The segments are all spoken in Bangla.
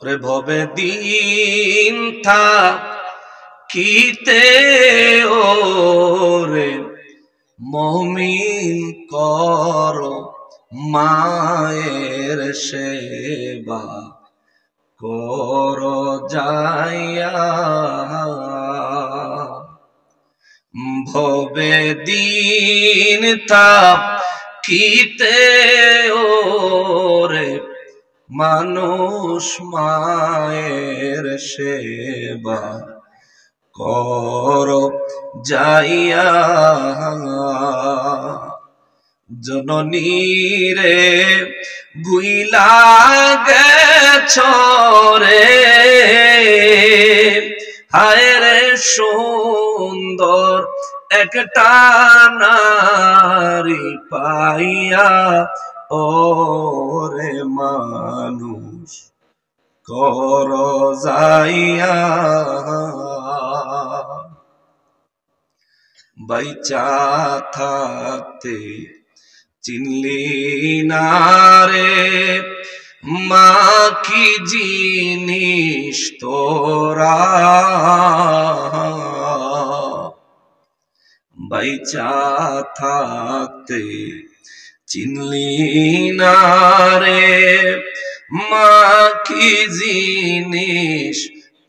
রে ভবে দিন থা কিতে ওরে মুমিন কর মায়ের সেবা কর যাইয়া ভবে দিন তাপ কিতে ওরে মানুষ মায়ের সেবা কর যাইয়া জননী রে ভুইলা গেছ রে হায় রে সুন্দর একটা নারী পাইয়া ওরে মানুষ কর যাইয়া বাইচা থাকতে চিনলি না রে মা কি জিনিস তোরা বাইচা থাকতে চিনলি না রে মা কি জিনিস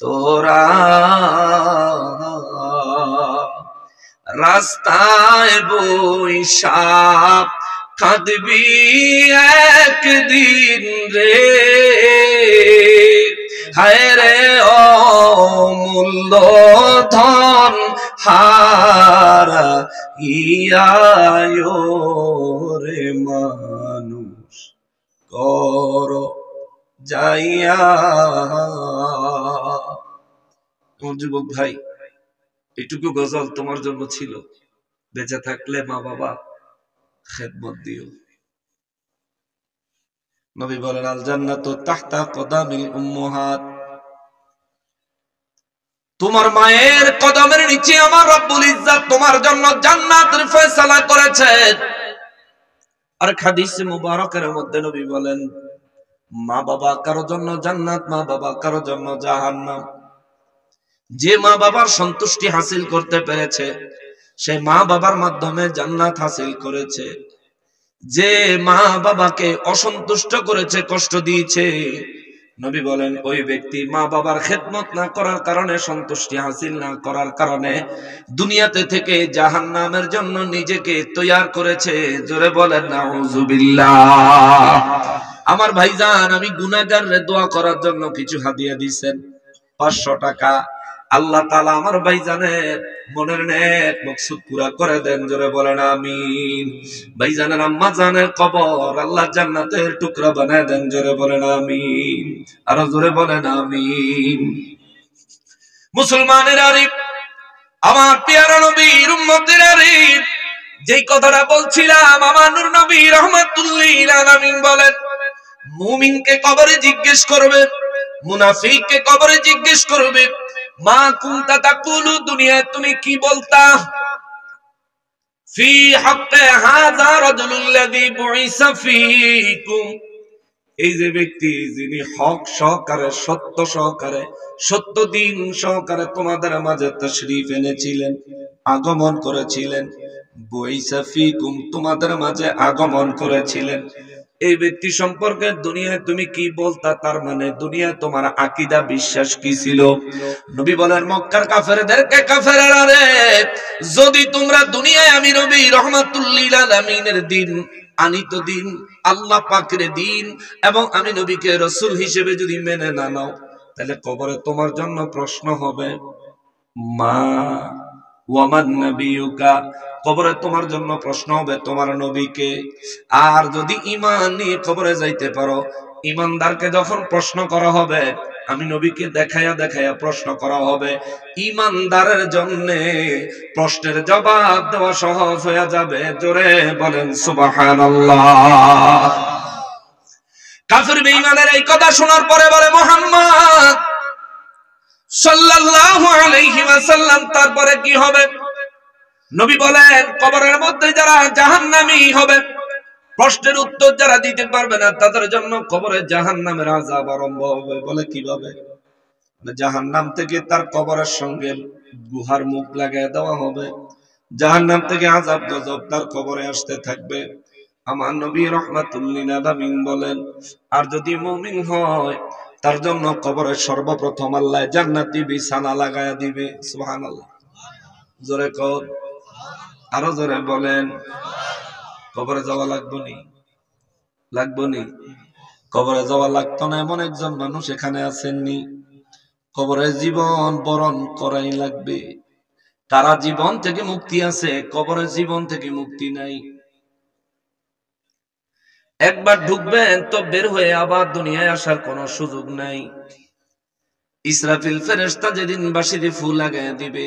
তোরা রাস্তায় বৈশা কাঁদবি একদিন রে হায় রে অমূল্য ধন হারা ইয়া রে মানুষ কর যাইয়া। যুবক ভাই, এটুকু গজল তোমার জন্য ছিল, বেঁচে থাকলে মা বাবা খেদমত দিও। নবী বলেন আল জান্নাতু তাহতা কদামিল উম্মাহাত, তোমার মায়ের কদমের নিচে আমার রব্বুল ইজ্জত তোমার জন্য জান্নাতের ফয়সালা করেছেন। আর হাদিস মুবারকের মধ্যে নবী বলেন মা বাবা কারো জন্য জান্নাত, মা বাবা কারো জন্য জাহান্নাম। যে মা বাবার সন্তুষ্টি হাসিল করতে পেরেছে সে মা বাবার মাধ্যমে জান্নাত হাসিল করেছে। যে মা বাবাকে অসন্তুষ্ট করেছে, কষ্ট দিয়েছে, নবী বলেন ওই ব্যক্তি মা বাবার খেদমত না করার কারণে, সন্তুষ্টি হাসিল না করার কারণে দুনিয়াতে থেকে জাহান্নামের জন্য নিজেকে তৈয়ার করেছে। জোরে বলেন নাউজুবিল্লাহ। আমার ভাইজান, আমি গুনাহগাররে দোয়া করার জন্য কিছু হাদিয়া দিয়েছেন, 500 টাকা। আল্লাহ তাআলা আমার ভাইজানের মনের নেক মকসুদ পুরা করে দেন। জোরে বলেন আমিন। ভাইজানের আম্মা জানের কবর আল্লাহ জান্নাতের টুকরা বানায় দেন। জোরে বলেন আমিন। আর জোরে বলেন আমিন। মুসলমানের আরিফ, আমার পেয়ারা নবীর উম্মতের আরিফ, যেই কথাটা বলছিলাম আমার নূর নবী রাহমাতুল লিল আলামিন বলেন মুমিনকে কবরে জিজ্ঞেস করবে, মুনাফিককে কবরে জিজ্ঞেস করবে মা কুনতা তাকুলু, দুনিয়ায় তুমি কি বলতা ফি হাক্কি হাযা রাজুলুল্লাযী বুইসা ফীকুম, এই যে ব্যক্তি যিনি হক সহকারে, সত্য সহকারে, সত্য দিন সহকারে তোমাদের মাঝে তাশরীফ এনেছিলেন, আগমন করেছিলেন, বুইসা ফীকুম তোমাদের মাঝে আগমন করেছিলেন, এই ব্যক্তি সম্পর্কে দুনিয়ায় তুমি কি বলতা? তার মানে দুনিয়ায় তোমার আকীদা বিশ্বাস কি ছিল? নবী বলেন মক্কার কাফেরদেরকে, কাফেররা রে, যদি তোমরা দুনিয়ায় আমি নবী রাহমাতুল লিল আলামিনের দিন, আনিত দিন, আল্লাহ পাকের দিন এবং আমি নবীকে রাসূল হিসেবে যদি মেনে না নাও, তাহলে কবরে তোমার জন্য প্রশ্ন হবে মা ওয়ামান নবিয়ুকা, কবরে তোমার জন্য প্রশ্ন হবে তোমার নবীকে। আর যদি ঈমান নিয়ে কবরে যাইতে পারো, ঈমানদারকে যখন প্রশ্ন করা হবে, আমি নবীকে দেখায়া দেখায়া প্রশ্ন করা হবে, ঈমানদারের জন্য প্রশ্নের জবাব দেওয়া সহজ হয়ে যাবে। জোরে বলেন সুবহানাল্লাহ। কাফির বেঈমানের এই কথা শোনার পরে বলে মুহাম্মদ সাল্লাল্লাহু আলাইহি ওয়াসাল্লাম তারপরে কি হবে? নবী বলেন কবরের মধ্যে যারা জাহান্নামী হবে, প্রশ্নের উত্তর যারা দিতে পারবে না তাদের জন্য কবরে জাহান্নামের আযাব আরম্ভ হবে। বলে কিভাবে? জাহান্নাম থেকে তার কবরের সঙ্গে গুহার মুখ লাগায় দেওয়া হবে, জাহান্নাম থেকে আযাব গজব তার কবরে আসতে থাকবে। আমার নবী রাহমাতুল লিল আলামিন বলেন, আর যদি মুমিন হয় তার জন্য কবরে সর্বপ্রথম আল্লাহ জান্নাতি বিছানা লাগায়া দিবে। সুবহানাল্লাহ, জোরে কর, আরো জোরে বলেন। কবরে যাওয়া লাগবে নি? লাগবে নি? কবরে যাওয়া লাগতো না এমন একজন মানুষ এখানে আছেননি? কবরে জীবন বরণ করাই লাগবে। তারা জীবন থেকে মুক্তি আছে, কবরের জীবন থেকে মুক্তি নাই। একবার ঢুকবেন তো বের হয়ে আবার দুনিয়ায় আসার কোনো সুযোগ নাই। ইসরাফিল ফেরেশতা যেদিন বাঁশিতে ফু লাগায় দিবে,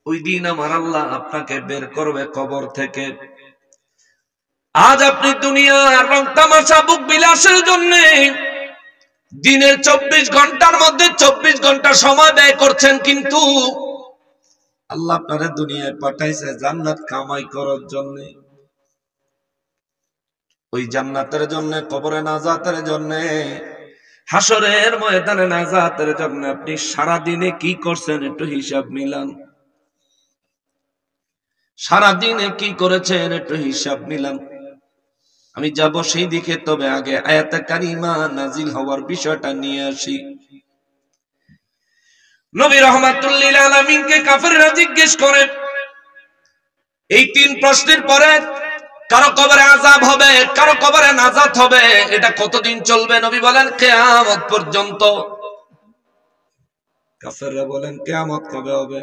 ওই দিন আমার আল্লাহ আপনাকে বের করবে কবর থেকে। আজ আপনি দুনিয়ার রং তামাশা বুক বিলাসের জন্য দিনের 24 ঘন্টার মধ্যে 24 ঘন্টা সময় ব্যয় করছেন, কিন্তু আল্লাহ আপনারে দুনিয়ায় পাঠাইছে জান্নাত কামাই করার জন্য। ওই জান্নাতের জন্য, কবরে নাজাতের জন্য, হাসরের ময়দানে নাজাতের জন্য আপনি সারা দিনে কি করছেন একটু হিসাব মিলান। সারা দিনে কি করেছেন একটু হিসাব মিলান। আমি যাব সেই দিকে, তবে আগে আয়াতে কারিমা নাজিল হওয়ার বিষয়টা নিয়ে আসি। নবী রাহমাতুল লিল আলামিনকে কাফেররা জিজ্ঞেস করে, এই 3 প্রশ্নের পরে কারো কবরে আযাব হবে, কারো কবরে নাজাত হবে, এটা কতদিন চলবে? নবী বলেন কিয়ামত পর্যন্ত। কাফেররা বলেন কিয়ামত কবে হবে?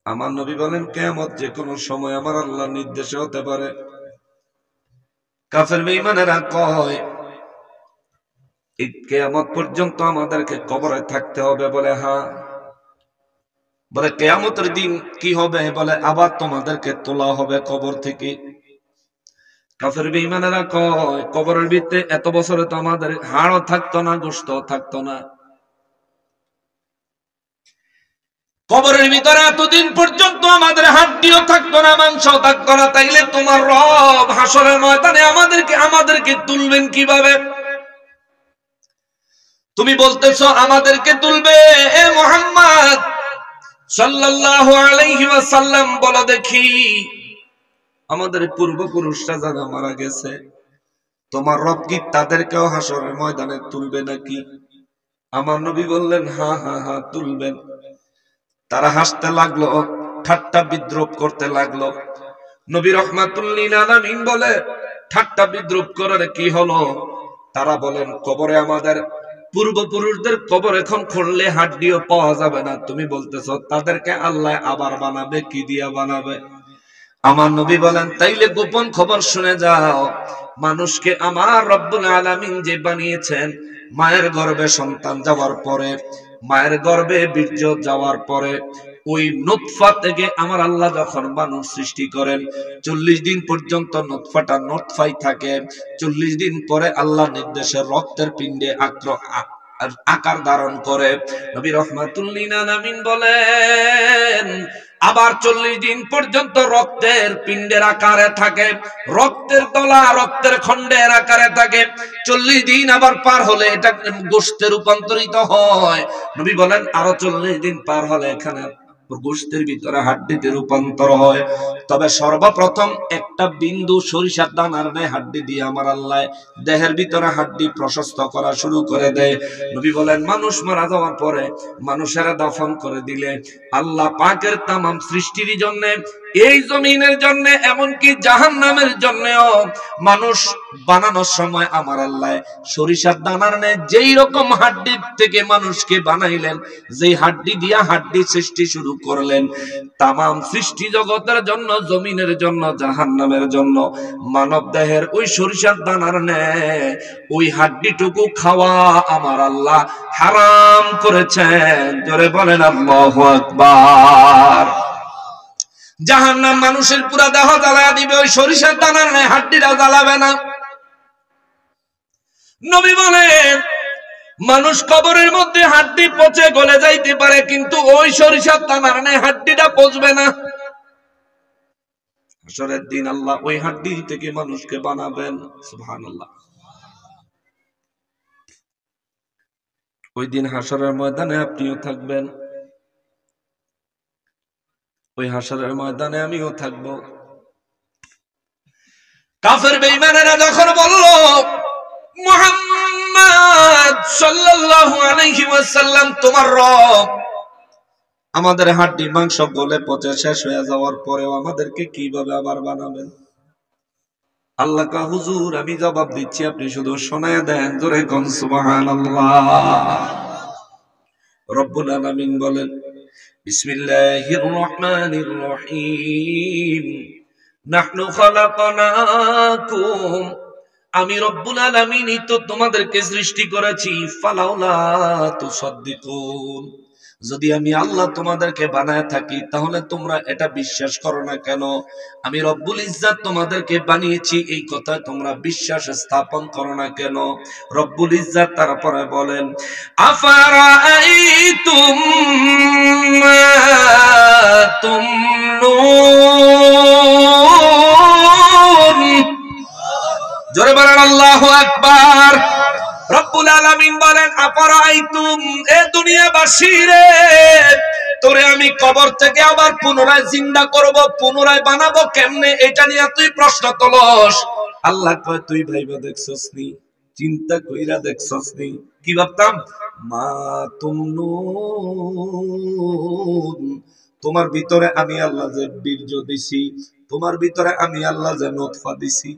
আমার নবী বলেন কিয়ামত যে কোনো সময় আমার আল্লাহর নির্দেশে হতে পারে। কাফের বেঈমানেরা কয় এই কিয়ামত পর্যন্ত আমাদেরকে কবরে থাকতে হবে। বলে হ্যাঁ। বলে কিয়ামতের দিন কি হবে? বলে আবার তোমাদেরকে তোলা হবে কবর থেকে। কাফের বেঈমানেরা কয় কবরের ভিতরে এত বছরে তো আমাদের হাড়ও থাকতো না, গোশত থাকতো না, কবরের ভিতরে এতদিন পর্যন্ত আমাদের হাড্ডিও থাকতো না, মাংস থাকতো না, তাইলে তোমার রব হাসরের ময়দানে আমাদেরকে তুলবেন কিভাবে? তুমি বলতেছো আমাদেরকে তুলবে। এ মুহাম্মদ সাল্লাল্লাহু আলাইহি ওয়াসাল্লাম, বলো দেখি আমাদের পূর্বপুরুষরা যারা মারা গেছে, তোমার রব কি তাদেরকেও হাসরের ময়দানে তুলবে নাকি? আমার নবী বললেন হ্যাঁ হ্যাঁ হ্যাঁ তুলবেন। তারা হাসতে লাগলো, ঠাট্টা বিদ্রুপ করতে লাগলো। নবী রাহমাতুল লিল আলামিন বলে, ঠাট্টা বিদ্রুপ করার কি হলো? তারা বলেন কবরে আমাদের পূর্বপুরুষদের কবর এখন খুললে হাড্ডিও পাওয়া যাবে না, তুমি বলতেছো তাদেরকে আল্লাহ আবার বানাবে, কি দিয়া বানাবে? আমার নবী বলেন তাইলে গোপন খবর শুনে যাও, মানুষকে আমার রব্বুল আলামিন যে বানিয়েছেন, মায়ের গর্ভে সন্তান যাওয়ার পরে, মায়ের গর্ভে বীর্য যাওয়ার পরে, ওই নুতফা থেকে আমার আল্লাহ যখন মানুষ সৃষ্টি করেন, 40 দিন পর্যন্ত নুতফাটা নুতফাই থাকে। 40 দিন পরে আল্লাহ নির্দেশে রক্তের পিণ্ডে আকার ধারণ করে। নবী রাহমাতুল লিল আলামিন বলেন আবার 40 দিন পর্যন্ত রক্তের পিণ্ডের আকারে থাকে, রক্তের দলা রক্তের খণ্ডের আকারে থাকে। 40 দিন আবার পার হলে এটা গোশতে রূপান্তরিত হয়। নবী বলেন আরো 40 দিন পার হলে এখানে গোশতের ভিতরে হাড্ডিতে রূপান্তর হয়। তবে সর্বপ্রথম একটা বিন্দু সরিষার দানার ন্যায় হাড্ডি দিয়ে আমার আল্লাহ দেহের ভিতরে হাড্ডি প্রশস্ত করা শুরু করে দেয়। নবী বলেন মানুষ মারা যাওয়ার পরে মানুষেরা দাফন করে দিলে আল্লাহ পাকের তামাম সৃষ্টির জন্য, এই জমিনের জন্য, এমনকি জাহান্নামের জন্যও মানুষ বানানোর সময় আমার আল্লাহ সরিষার দানার ন্যায় যেই রকম হাড্ডি থেকে মানুষকে বানাইলেন, যেই হাড্ডি দিয়া হাড্ডি সৃষ্টি শুরু করলেন, তামাম সৃষ্টি জগতের জন্য, জমিনের জন্য, জাহান্নামের জন্য মানব দেহের ওই সরিষার দানার ন্যায় ওই হাড্ডিটুকু খাওয়া আমার আল্লাহ হারাম করেছেন। জোরে বলেন আল্লাহু আকবার। জাহান্নাম মানুষের পুরা দেহ জ্বালায়া দিবে, ওই সরিষার দানার ন্যায় হাড্ডিটা জ্বালাবে না। নবী বলেন মানুষ কবরের মধ্যে হাড্ডি পচে গলে যাইতে পারে, কিন্তু ওই সরিষার দানার ন্যায় হাড্ডিটা পচবে না। হাসরের দিন আল্লাহ ওই হাড্ডি থেকে মানুষকে বানাবেন। সুবহানাল্লাহ। ওই দিন হাসরের ময়দানে আপনিও থাকবেন, ওই হাসরের ময়দানে আমিও থাকব। কাফের বেঈমানেরা যখন বলল মুহাম্মদ সাল্লাল্লাহু আলাইহি ওয়াসাল্লাম তোমার রব, আমাদের হাড্ডি মাংস গলে পচে শেষ হয়ে যাওয়ার পরেও আমাদেরকে কিভাবে আবার বানাবেন? আল্লাহ কা হুজুর আমি জবাব দিচ্ছি, আপনি শুধু শোনায়া দেন, জোরে কোন সুবহানাল্লাহ। রব্বুল আলামিন বলেন বিসমিল্লাহির রহমানির রহিম নাহনু খালাকনাকুম, আমি রব্বুল আলামিনই তো তোমাদেরকে সৃষ্টি করেছি। ফালাউলা তুসাদ্দিকুন, যদি আমি আল্লাহ তোমাদেরকে বানায় থাকি তাহলে তোমরা এটা বিশ্বাস করো না কেন? আমি রব্বুল ইজ্জাত তোমাদেরকে বানিয়েছি এই কথা তোমরা বিশ্বাস স্থাপন করো না কেন? রব্বুল ইজ্জাত তারপরে বলেন আফারাআইতুম মা তুমনুন, জোরে বলেন আল্লাহু আকবার। রব্বুল আলামিন বলেন আফারাআইতুম, এ দুনিয়াবাসী রে, তোরে আমি কবর থেকে আবার পুনরায় জিন্দা করব, পুনরায় বানাবো কেমনে, এটা নিয়ে তুই প্রশ্ন তোলস। আল্লাহ কয় তুই ভাইবা দেখছস নি, চিন্তা কইরা দেখছস নি? কি ভাবতাম? মা তুমনুন, তোমার ভিতরে আমি আল্লাহ যে বীর্য দিছি, তোমার ভিতরে আমি আল্লাহ যে নুতফা দিছি,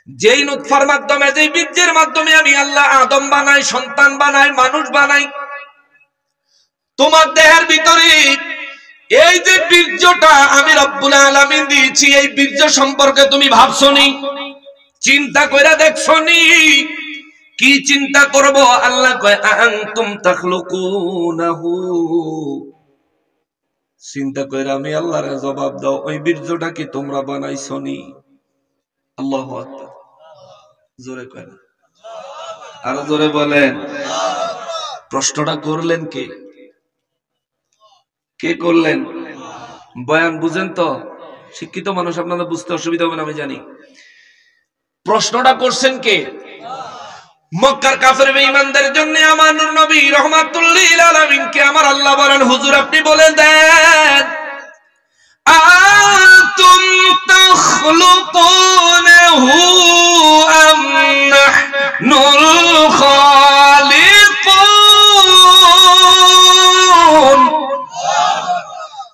যেই নুতফার মাধ্যমে, যেই বীর্যের মাধ্যমে আমি আল্লাহ আদম বানাই, সন্তান বানাই, মানুষ বানাই, তোমার দেহের ভিতরে এই যে বীর্যটা আমি রব্বুল আলামিন দিয়েছি, এই বীর্য সম্পর্কে তুমি ভাবছো নি? চিন্তা কইরা দেখছো নি? কি চিন্তা করব? আল্লাহ কয় আনতুম তাখলুকুনাহু, চিন্তা কইরা আমি আল্লাহর জবাব দাও, ওই বীর্যটা কি তোমরা বানাইছো নি? আল্লাহু আকবার। জোরে কয়, আরো জোরে বলেন। প্রশ্নটা করলেন কে? কে করলেন? বয়ান বুঝেন তো? শিক্ষিত মানুষ, আপনাদের বুঝতে অসুবিধা হবে না আমি জানি। প্রশ্নটা করছেন কে? মক্কার কাফের বেঈমানদের জন্য আমার নূর নবী রাহমাতুল লিল আলামিনকে আমার আল্লাহ বলেন হুজুর আপনি বলে দেন আনতুম তাখলুকুনাহু আম নাহনুল খালিকুন,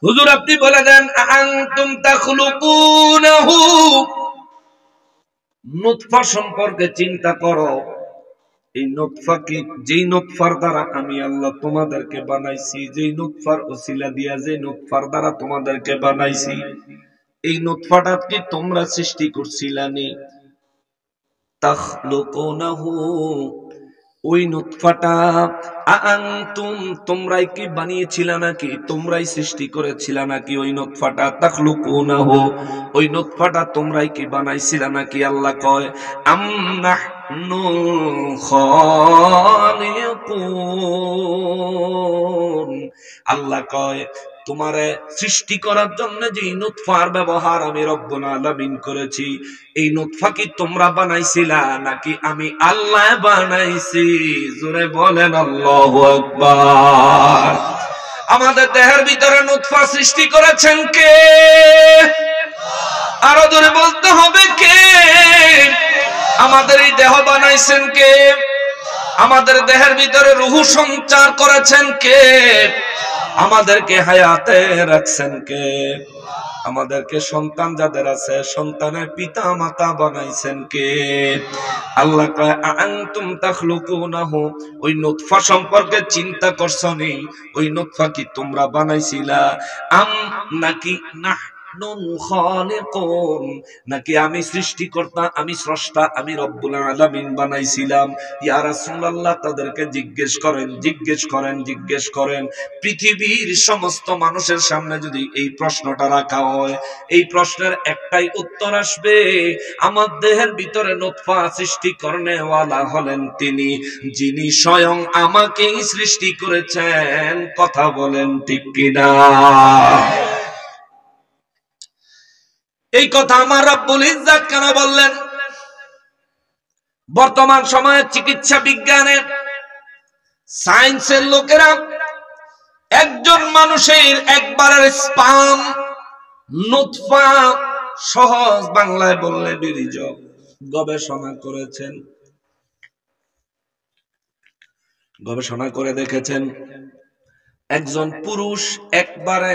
হুজুর আপনি বলে দেন আনতুম তাখলুকুনাহু, নুতফা সম্পর্কে চিন্তা করো, এই নুতফা কি, যেই নুতফার দ্বারা আমি আল্লাহ তোমাদেরকে বানাইছি, যেই নুতফার ওসিলা দিয়া, যে নুতফার দ্বারা তোমাদেরকে বানাইছি, এই নুতফাটা কি তোমরা সৃষ্টি করছিলানি? তাখলুকুনাহু, ওই নুতফাটা আনতুম, তোমরাই কি বানিয়েছিলা নাকি, তোমরাই সৃষ্টি করেছিলা নাকি ওই নুতফাটা? তাখলুকুনাহু, ওই নুতফাটা তোমরাই কি বানাইছিলা নাকি? আল্লাহ কয় আম নাহনুল খালিকুন, আল্লাহ কয় তোমারে সৃষ্টি করার জন্য যে নুতফার ব্যবহার আমি রব্বুল আলামিন করেছি, এই নুতফা কি তোমরা বানাইছিলা নাকি আমি আল্লাহ বানাইছি? জোরে বলেন আল্লাহু আকবার। আমাদের দেহের ভিতরে নুতফা সৃষ্টি করেছেন কে? আরো জোরে বলতে হবে কে? আমাদের এই দেহ বানাইছেন কে? আমাদের দেহের ভিতরে রূহ সঞ্চার করেছেন কে? আমাদেরকে হায়াতে রাখছেন কে? আমাদেরকে সন্তান যাদের আছে সন্তানের পিতা মাতা বানাইছেন কে? আল্লাহ কয় আনতুম তাখলুকুনাহু, ওই নুতফা সম্পর্কে চিন্তা করছনি? ওই নুতফা কি তোমরা বানাইছিলা? আম নাকি নাহনুল খালিকুন, নাকি আমি সৃষ্টিকর্তা, আমি স্রষ্টা, আমি রব্বুল আলামিন বানাইছিলাম? ইয়া রাসূলুল্লাহ তাদেরকে জিজ্ঞেস করেন, জিজ্ঞেস করেন, জিজ্ঞেস করেন। পৃথিবীর সমস্ত মানুষের সামনে যদি এই প্রশ্নটা রাখা হয়, এই প্রশ্নের একটাই উত্তর আসবে, আমার দেহের ভিতরে নুতফা সৃষ্টি করনেওয়ালা হলেন তিনি, যিনি স্বয়ং আমাকেই সৃষ্টি করেছেন। কথা বলেন ঠিক কিনা? এই কথা আমার রব্বুল ইজ্জত কেন বললেন? বর্তমান সময়ে চিকিৎসা বিজ্ঞানে সায়েন্সের লোকেরা একজন মানুষের একবারের স্পাম নুতফা, সহজ বাংলায় বললে বীর্য, গবেষণা করেছেন। গবেষণা করে দেখেছেন একজন পুরুষ একবারে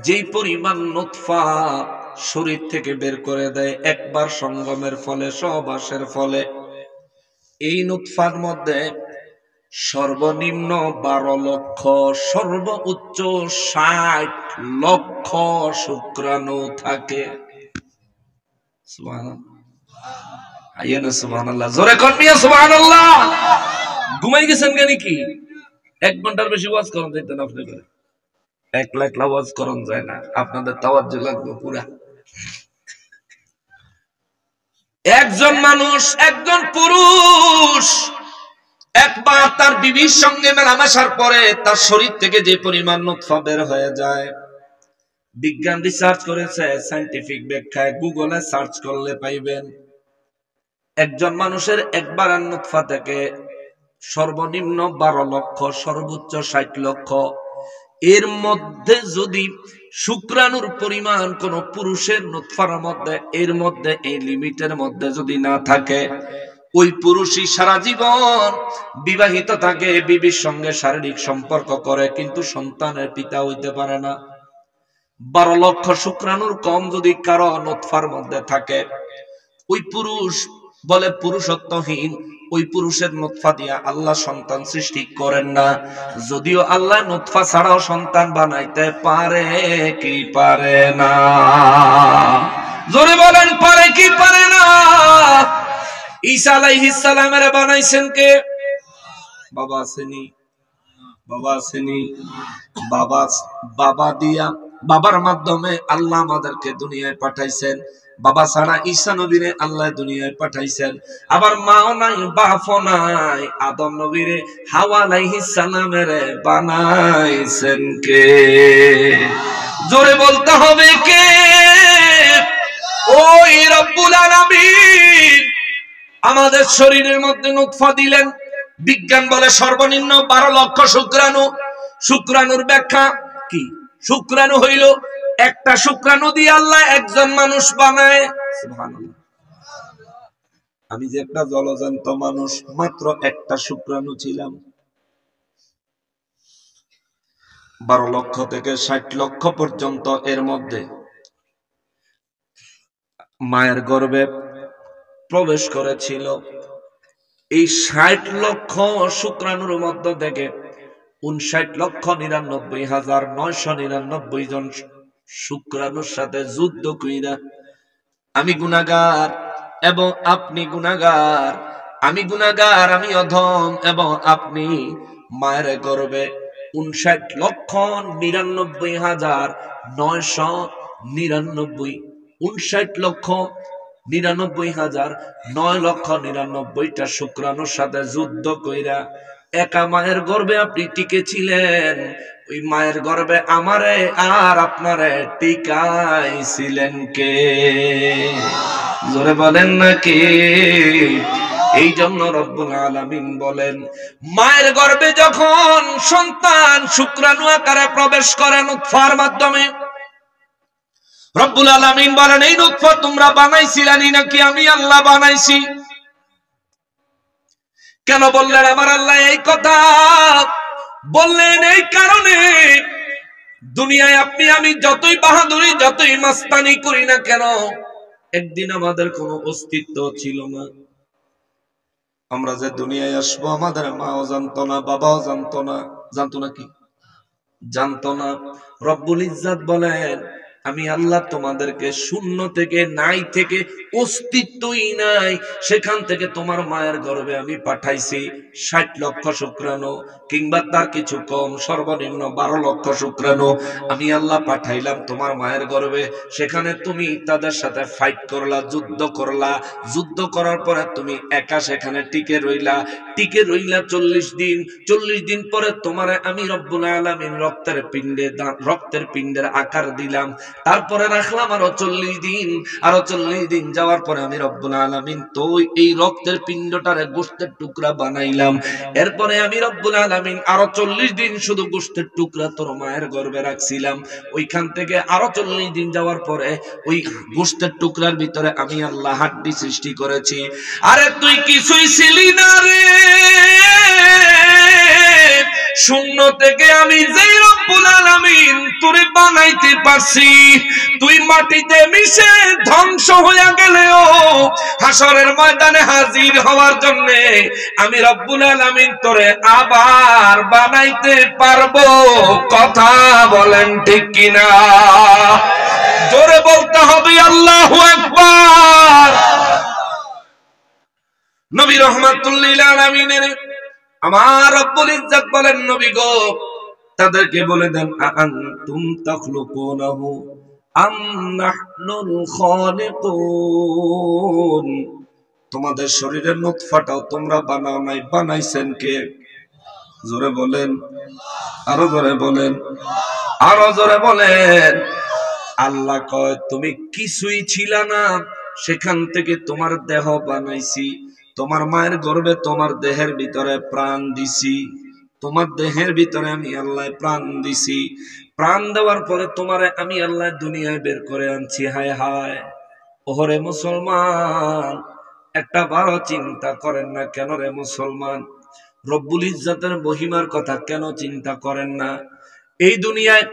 যেই পরিমাণ নুতফা শরীর থেকে বের করে দেয় একবার সঙ্গমের ফলে, সহবাসের ফলে, এই নুতফার মধ্যে সর্বনিম্ন 12 লক্ষ, সর্বোচ্চ 60 লক্ষ শুক্রাণু থাকে। সুবহানাল্লাহ, জোরে কোন মিয়া সুবহানাল্লাহ। ঘুমাই গেছেন কেন? কি 1 ঘন্টার বেশি ওয়াজ করুন যাইতেন আপনি করে? 1 লাখ ওয়াজ করুন যায় না, আপনাদের তাওয়াজ্জু লাগবে পুরা। একজন মানুষ, একজন পুরুষ একবার তার বিবির সঙ্গে মেলামেশার পরে তার শরীর থেকে যে পরিমাণ নুতফা বের হয়ে যায়, বিজ্ঞান রিসার্চ করেছে, সায়েন্টিফিক ব্যাখ্যায় গুগলে সার্চ করলে পাইবেন। একজন মানুষের একবার নুতফা থেকে সর্বনিম্ন 12 লক্ষ, সর্বোচ্চ 60 লক্ষ। এর মধ্যে যদি শুক্রাণুর পরিমাণ কোন পুরুষের নুতফার মধ্যে, এর মধ্যে এই লিমিটের মধ্যে যদি না থাকে, ওই পুরুষই সারা জীবন বিবাহিত থাকে, বিবির সঙ্গে শারীরিক সম্পর্ক করে, কিন্তু সন্তানের পিতা হইতে পারে না। 12 লক্ষ শুক্রাণুর কম যদি কারো নুতফার মধ্যে থাকে, ওই পুরুষ বলে পুরুষত্বহীন। ওই পুরুষের নুতফা দিয়া আল্লাহ সন্তান সৃষ্টি করেন না, যদিও আল্লাহ নুতফা ছাড়াও সন্তান বানাইতে পারে কি পারে না? জোরে বলেন, পারে কি পারে না? ঈসা আলাইহিস সালামের বানাইছেন কে? বাবা আসেনি? বাবা আসেনি? বাবা দিয়া, বাবার মাধ্যমে আল্লাহ আমাদেরকে দুনিয়ায় পাঠাইছেন। বাবা ছাড়া ঈসা নবীরে আল্লাহ দুনিয়ায় পাঠাইছেন। আবার মাও নাই, বাপও নাই, আদম নবীরে হাওয়া আলাইহিস সালামের বানাইছেন কে? জোরে বলতে হবে কে? ওই রব্বুল আলামিন আমাদের শরীরের মধ্যে নুতফা দিলেন। বিজ্ঞান বলে সর্বনিম্ন 12 লক্ষ শুক্রাণু। শুক্রাণুর ব্যাখ্যা কি? শুক্রাণু হইল একটা শুক্রাণু দিয়ে আল্লাহ একজন মানুষ বানায়। সুবহানাল্লাহ। আমি যে একটা জলজান্ত মানুষ, মাত্র একটা শুক্রাণু ছিলাম। 12 লক্ষ থেকে 60 লক্ষ পর্যন্ত এর মধ্যে মায়ের গর্ভে প্রবেশ করেছিল। এই 60 লক্ষ শুক্রাণুর মধ্য থেকে 59,99,999 জন শুক্রাণুর সাথে যুদ্ধ কইরা আমি গুনাহগার এবং আপনি গুনাহগার, আমি গুনাহগার, আমি অধম এবং আপনি মায়ের গর্ভে 59,99,999 59,99,999টা শুক্রাণুর সাথে যুদ্ধ কইরা একা মায়ের গর্ভে আপনি টিকেছিলেন। ওই মায়ের গর্ভে আমারে আর আপনারে টিকাইছিলেন কে? জোরে বলেন না কে? এই জন্য রব্বুল আলামিন বলেন, মায়ের গর্ভে যখন সন্তান শুক্রাণু আকারে প্রবেশ করে নুতফার মাধ্যমে, রব্বুল আলামিন বলেন, এই নুতফা তোমরা বানাইছিলানি নাকি আমি আল্লাহ বানাইছি? কেন বললেন আমার আল্লাহ এই কথা? বললেন এই কারণে, দুনিয়ায় আপনি আমি যতই বাহাদুরি, যতই মাস্তানি করি না কেন, একদিন আমাদের কোনো অস্তিত্ব ছিল না। আমরা যে দুনিয়ায় আসবো আমাদের মাও জানতো না, বাবাও জানতো না। জানতো না কি? জানতো না। রব্বুল ইজ্জত বলেন, আমি আল্লাহ তোমাদেরকে শূন্য থেকে, নাই থেকে, অস্তিত্বই নাই, সেখান থেকে তোমার মায়ের গর্ভে আমি পাঠাইছি 60 লক্ষ শুক্রাণু কিংবা তার কিছু কম, সর্বনিম্ন 12 লক্ষ শুক্রাণু আমি আল্লাহ পাঠাইলাম তোমার মায়ের গর্ভে। সেখানে তুমি তাদের সাথে ফাইট করলা, যুদ্ধ করলা। যুদ্ধ করার পরে তুমি একা সেখানে টিকে রইলা। 40 দিন। 40 দিন পরে তোমারে আমি রব্বুল আলামিন রক্তের পিণ্ডের আকার দিলাম। তারপরে রাখলাম আরো 40 দিন। আরো 40 দিন যাওয়ার পরে আমি রব্বুল আলামিন তো এই রক্তের পিণ্ডটারে গোশতের টুকরা বানাইলাম। এরপরে আমি রব্বুল আলামিন আরো 40 দিন শুধু গোশতের টুকরা তোর মায়ের গর্ভে রাখছিলাম। ওইখান থেকে আরো 40 দিন যাওয়ার পরে ওই গোশতের টুকরার ভিতরে আমি আল্লাহ হাড্ডি সৃষ্টি করেছি। আরে তুই কিছুই ছিলি না রে, শূন্য থেকে আমি যেই রব্বুল আলামিন তোরে বানাইতে পারছি, তুই মাটিতে মিশে ধ্বংস হয়ে গেলেও হাসরের ময়দানে হাজির হওয়ার জন্য আমি রব্বুল আলামিন তোরে আবার বানাইতে পারবো। কথা বলেন ঠিক কিনা? জোরে বলতে হবে আল্লাহু আকবার। নবী রাহমাতুল লিল আলামিনের আমার রব্বুল ইজ্জত বলেন, নবী গো তাদেরকে বলে দেন, আনতুম তাখলুকুনাহু আম নাহনুল খালিকুন, তোমাদের শরীরের নুতফাটাও তোমরা বানাও নাই, বানাইছেন কে? জোরে বলেন, আরো জোরে বলেন, আরো জোরে বলেন। আল্লাহ কয় তুমি কিছুই ছিলা না, সেখান থেকে তোমার দেহ বানাইছি, তোমার মায়ের গর্ভে তোমার দেহের ভিতরে প্রাণ দিছি, তোমার দেহের ভিতরে আমি আল্লাহ প্রাণ দিছি। প্রাণ দেওয়ার পরে তোমারে আমি আল্লাহ দুনিয়ায় বের করে আনছি। হায় হায়, ওহরে মুসলমান, একটা বারো চিন্তা করেন না কেন রে মুসলমান? রব্বুল ইজ্জতের মহিমার কথা কেন চিন্তা করেন না? এই দুনিয়ায়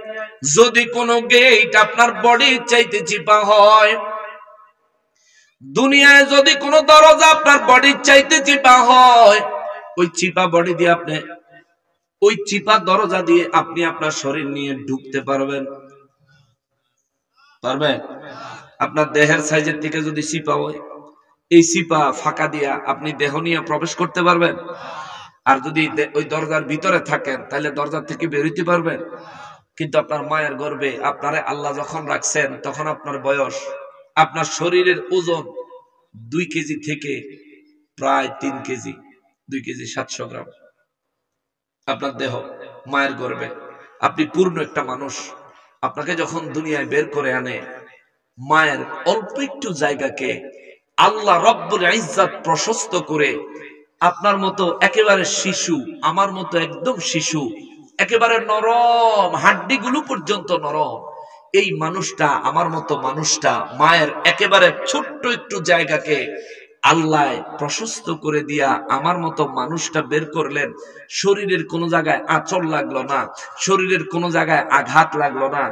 যদি কোনো গেট আপনার বডির চাইতে চিপা হয়, দুনিয়ায় যদি কোনো দরজা আপনার বডির চাইতে চিপা হয়, ওই চিপা বডি দিয়ে আপনি, ওই চিপা দরজা দিয়ে আপনি আপনার শরীর নিয়ে ঢুকতে পারবেন? পারবেন? আপনার দেহের সাইজের দিকে যদি চিপা হয়, এই চিপা ফাঁকা দিয়া আপনি দেহ নিয়ে প্রবেশ করতে পারবেন? আর যদি ওই দরজার ভিতরে থাকেন তাহলে দরজা থেকে বের হইতে পারবেন? কিন্তু আপনার মায়ের গর্ভে আপনারে আল্লাহ যখন রাখছেন তখন আপনার বয়স, আপনার শরীরের ওজন 2 কেজি থেকে প্রায় 3 কেজি, 2 কেজি 700 গ্রাম আপনার দেহ মায়ের গর্ভে। আপনি পূর্ণ একটা মানুষ। আপনাকে যখন দুনিয়ায় বের করে আনে, মায়ের অল্প একটু জায়গাকে আল্লাহ রব্বুল ইজ্জত প্রশস্ত করে আপনার মতো একেবারে শিশু, আমার মতো একদম শিশু, একেবারে নরম, হাড্ডিগুলো পর্যন্ত নরম, এই মানুষটা, আমার মতো মানুষটা মায়ের একেবারে ছোট্ট একটু জায়গাকে আল্লাহ প্রশস্ত করে দিয়া আমার মতো মানুষটা বের করলেন। শরীরের কোনো জায়গায় আঁচড় লাগলো না, শরীরের কোনো জায়গায় আঘাত লাগলো না,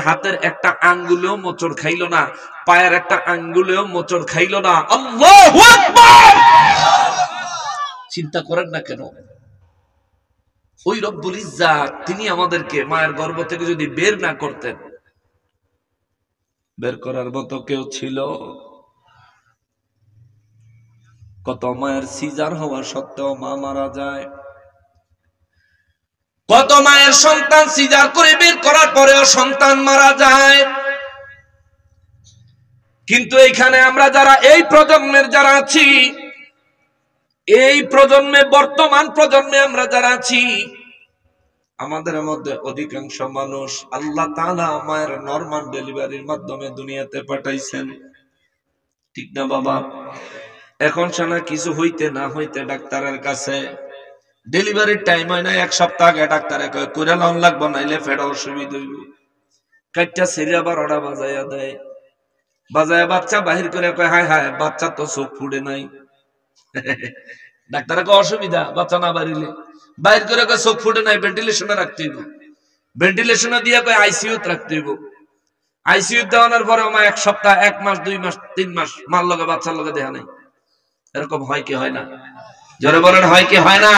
হাতের একটা আঙ্গুলেও মোচড় খাইলো না, পায়ের একটা আঙ্গুলেও মোচড় খাইলো না। আল্লাহু আকবার! চিন্তা করেন না কেন? ওই রব্বুল ইজ্জত তিনি আমাদেরকে মায়ের গর্ভ থেকে যদি বের না করতেন, বের করার মতো কেউ ছিল? কত মায়ের সিজার হওয়া সত্ত্বেও মা মারা যায়, কত মায়ের সন্তান সিজার করে বের করার পরেও সন্তান মারা যায়। কিন্তু এইখানে আমরা যারা এই প্রজন্মের যারা আছি, এই প্রজন্মে, বর্তমান প্রজন্মে আমরা যারা আছি, আমাদের মধ্যে অধিকাংশ মানুষ আল্লাহ তাআলা মায়ের নরমাল ডেলিভারির মাধ্যমে দুনিয়াতে পাঠাইছেন। ঠিক না বাবা? এখন সানা কিছু হইতে না হইতে ডাক্তারের কাছে, ডেলিভারির টাইম হয় না, 1 সপ্তাহ আগে ডাক্তারে কয় কইরা লন লাগবো, নাইলে ফেড়া অসুবিধা হইব। কাইটা সেরিয়া 12টা বাজাইয়া দেয়, বাজায় বাচ্চা বাহির করে কয় হায় হায় বাচ্চা তো চোখ ফুটে নাই। ডাক্তারে কয় অসুবিধা, বাচ্চা না বাড়িলে, বাইর করে কয় চোখ ফুটে নাই, ভেন্টিলেশনে রাখতে হইব, ভেন্টিলেশনে দিয়ে কয় আইসিইউতে রাখতে হইব। আইসিইউ দেওয়ানোর পরে মা 1 সপ্তাহ, 1 মাস, 2 মাস, 3 মাস মার লগে বাচ্চার লগে দেখা নাই। এরকম হয় কি হয় না? জোরে বলেন, হয় কি হয় না?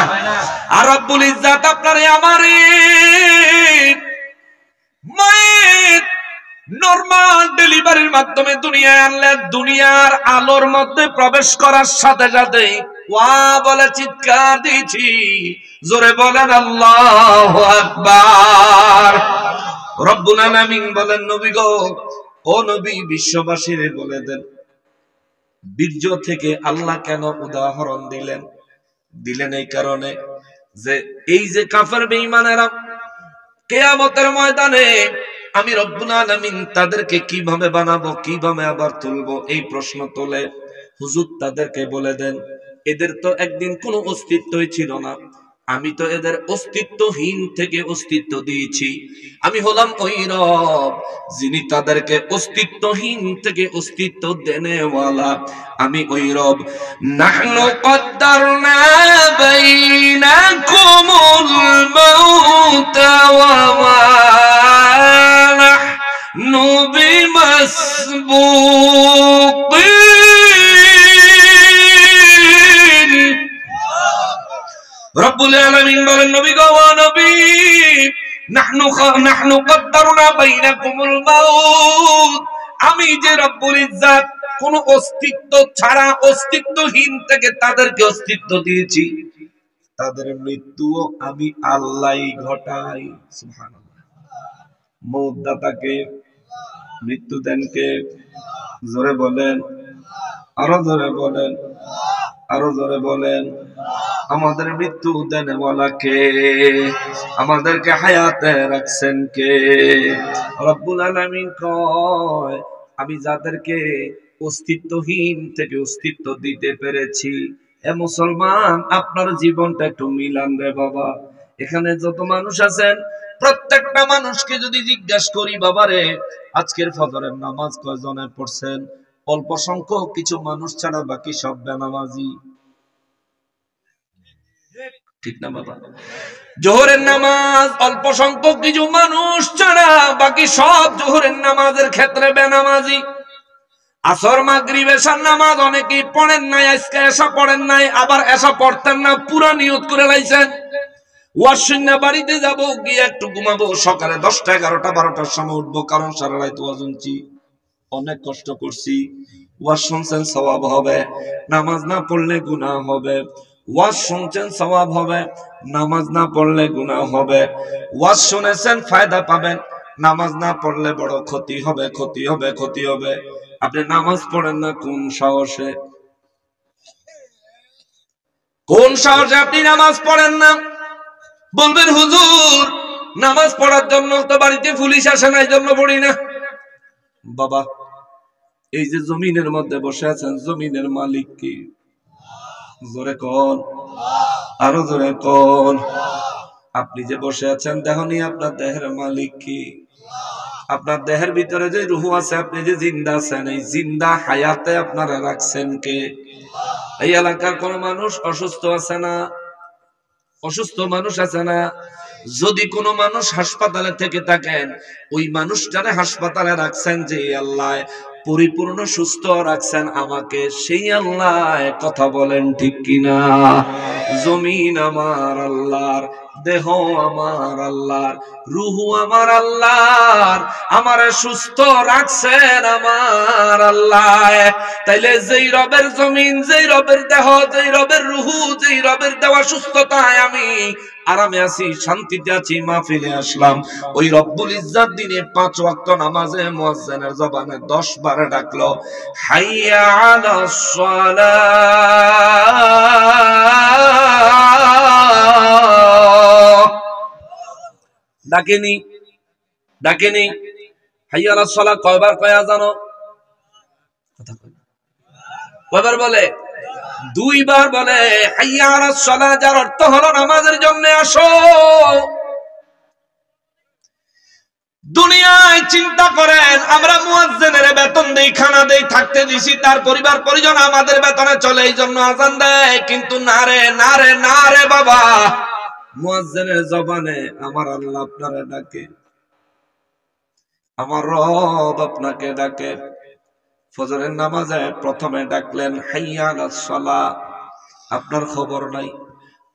আর রব্বুল ইজ্জত আপনারে আমারে মায়ের নরমাল ডেলিভারির মাধ্যমে দুনিয়ায় আনলেন। দুনিয়ার আলোর মধ্যে প্রবেশ করার সাথে সাথে ওয়া বলে চিৎকার দিয়েছি, জোরে বলেন আল্লাহু আকবার। রব্বুল আলামিন বলেন, নবী গো, ও নবী, বিশ্ববাসীরে বলে দেন, বীর্য থেকে আল্লাহ কেন উদাহরণ দিলেন? দিলেন এই কারণে যে এই যে কাফের বেঈমানেরা কিয়ামতের ময়দানে আমি রব্বুল আলামিন তাদেরকে কিভাবে বানাবো, কিভাবে আবার তুলবো, এই প্রশ্ন তোলে। হুজুর তাদেরকে বলে দেন, এদের তো একদিন কোনো অস্তিত্বই ছিল না, আমি তো এদের অস্তিত্বহীন থেকে অস্তিত্ব দিয়েছি। আমি হলাম ওই রব যিনি তাদেরকে অস্তিত্বহীন থেকে অস্তিত্ব দেনেওয়ালা। আমি ওই রব। নাহনু কদ্দারনা বাইনাকুমুল মাউতা ওয়া মা নাহনু বিমাসবুকিন। রব্বুল আলামিন বলেন, নবী গো, নবী, নাহনু কদ্দারনা বাইনাকুমুল মাউত, আমি যে রব্বুল ইজ্জত কোন অস্তিত্ব ছাড়া অস্তিত্বহীন থেকে তাদেরকে অস্তিত্ব দিয়েছি, তাদের মৃত্যুও আমি আল্লাহই ঘটাই। সুবহানাল্লাহ। মউত দাতাকে, মৃত্যু দেন কে? জোরে বলেন, আরো জোরে বলেন, আরো জোরে বলেন। আমাদের মৃত্যু দেনওয়ালা কে? আমাদেরকে হায়াতে রাখছেন কে? রব্বুল আলামিন কয়, আমি যাদেরকে অস্তিত্বহীন থেকে অস্তিত্ব দিতে পেরেছি, এ মুসলমান আপনার জীবনটা একটু মিলান রে বাবা। এখানে যত মানুষ আছেন প্রত্যেকটা মানুষকে যদি জিজ্ঞাসা করি, বাবারে আজকের ফজরের নামাজ কয়জনে পড়ছেন? অল্প সংখ্যক কিছু মানুষ ছাড়া বাকি সব বেনামাজি। ঠিক না বাবা? জোহরের নামাজ অল্প সংখ্যক কিছু মানুষ ছাড়া বাকি সব জোহরের নামাজের ক্ষেত্রে বেনামাজি। আসর মাগরিব এশার নামাজ অনেকেই পড়েন নাই, আজকে এশা পড়েন নাই, আবার এশা পড়তেন না, পুরা নিয়ত করে লাইছেন ওয়াজ শুনে বাড়িতে যাব, গিয়ে একটু ঘুমাবো, সকালে 10টা 11টা 12টার সময় উঠবো, কারণ সারা রাত ওয়াজ শুনছি, অনেক কষ্ট করছি। ওয়াজ শুনছেন সওয়াব হবে, নামাজ না পড়লে গুনাহ হবে। ওয়াজ শুনছেন সওয়াব হবে, নামাজ না পড়লে গুনাহ হবে। ওয়াজ শুনেছেন ফায়দা পাবেন, নামাজ না পড়লে বড় ক্ষতি হবে, ক্ষতি হবে, ক্ষতি হবে। আপনি নামাজ পড়েন না কোন সাহসে? কোন সাহসে আপনি নামাজ পড়েন না? বলবেন হুজুর নামাজ পড়ার জন্য তো বাড়িতে পুলিশ আসে না, এই জন্য পড়ি না। বাবা, এই যে জমিনের মধ্যে বসে আছেন, জমিনের মালিক কি? জোরে কোন, আরো জোরে কোন। আপনি যে বসে আছেন দেখনি আপনার দেহের মালিক কি? আপনার দেহের ভিতরে যে রূহ আছে, আপনি যে জিন্দা আছেন, এই জিন্দা হায়াতে আপনারা রাখছেন কে? এই এলাকার কোন মানুষ অসুস্থ আছে না? অসুস্থ মানুষ আছে না? যদি কোনো মানুষ হাসপাতালে থেকে থাকেন, ওই মানুষটারে হাসপাতালে রাখছেন যে আল্লাহ পরিপূর্ণ সুস্থ রাখছেন আমাকে, সেই আল্লাহ। কথা বলেন ঠিক কিনা? জমিন আমার আল্লাহর, দেহ আমার আল্লাহর, রুহু আমার আল্লাহর, আমারে সুস্থ রাখছেন আমার আল্লাহ। তাইলে যেই রবের জমিন, যেই রবের দেহ, যেই রবের রুহু, যেই রবের দেওয়া সুস্থতায় আমি আরামে আছি, শান্তিতে আছি, মাহফিলে আসলাম, ওই রব্বুল ইজ্জত দিনে 5 ওয়াক্ত নামাজে মুয়াজ্জিনের জবানে 10 বার ডাকলো, হাইয়া আলাস সালাহ। ডাকেনি? ডাকেনি? হাইয়া আলাস সালাহ কয়বার কয়া জানো? কথা কয়, কয়বার বলে? 2 বার বলে হাইয়া আলাস সালাহ, যার অর্থ হলো নামাজের জন্য আসো। দুনিয়ায় চিন্তা করেন, আমরা মুয়াজ্জিনের বেতন দেই, খানা দেই, থাকতে দিছি, তার পরিবার পরিজন আমাদের বেতনে চলে, এই জন্য আযান দেয়। কিন্তু না রে, না রে, না রে বাবা, মুয়াজ্জিনের জবানে আমার আল্লাহ আপনারে ডাকে, আমার রব আপনাকে ডাকে। ফজরের নামাজে প্রথমে ডাকলেন হাইয়া আলাস সালাহ, আপনার খবর নাই।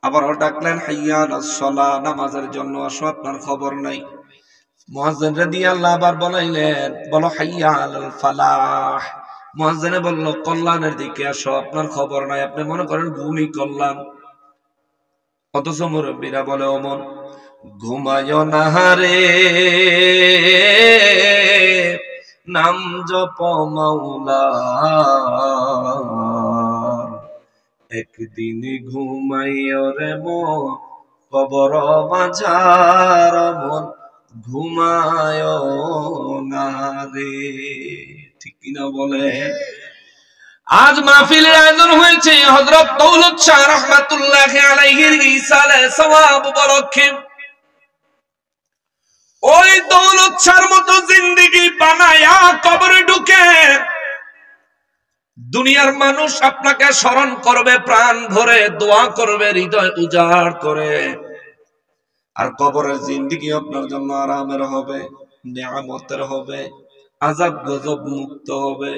আবারও ডাকলেন হাইয়া আলাস সালাহ, নামাজের জন্য আসো, আপনার খবর নাই। মুয়াজ্জিন রাদিয়াল্লাহু আবার বলাইলেন, বলো হাইয়া আলাল ফালাহ। মুয়াজ্জিনে বলল কল্যাণের দিকে আসো, আপনার খবর নাই। আপনি মনে করেন ঘুমই কল্যাণ, অথচ মুরব্বীরা বলে ওমন ঘুমায় না রে, নাম জপ মাওলার, একদিন ঘুমাইও রে মন কবর মাঝার, মন ঘুমায় না রে। ঠিক কিনা বলে? আজ মাহফিলের আয়োজন হয়েছে হযরত দৌলত শাহ রাহমাতুল্লাহি আলাইহির ইসালে সওয়াব উপলক্ষে। ওই দৌলত শাহর মতো জিন্দেগি বানায়া কবরে ঢুকে দুনিয়ার মানুষ আপনাকে স্মরণ করবে, প্রাণ ভরে দোয়া করবে, হৃদয় উজাড় করে। আর কবরের জিন্দেগি আপনার জন্য আরামের হবে, নিয়ামতের হবে, আযাব গজব মুক্ত হবে।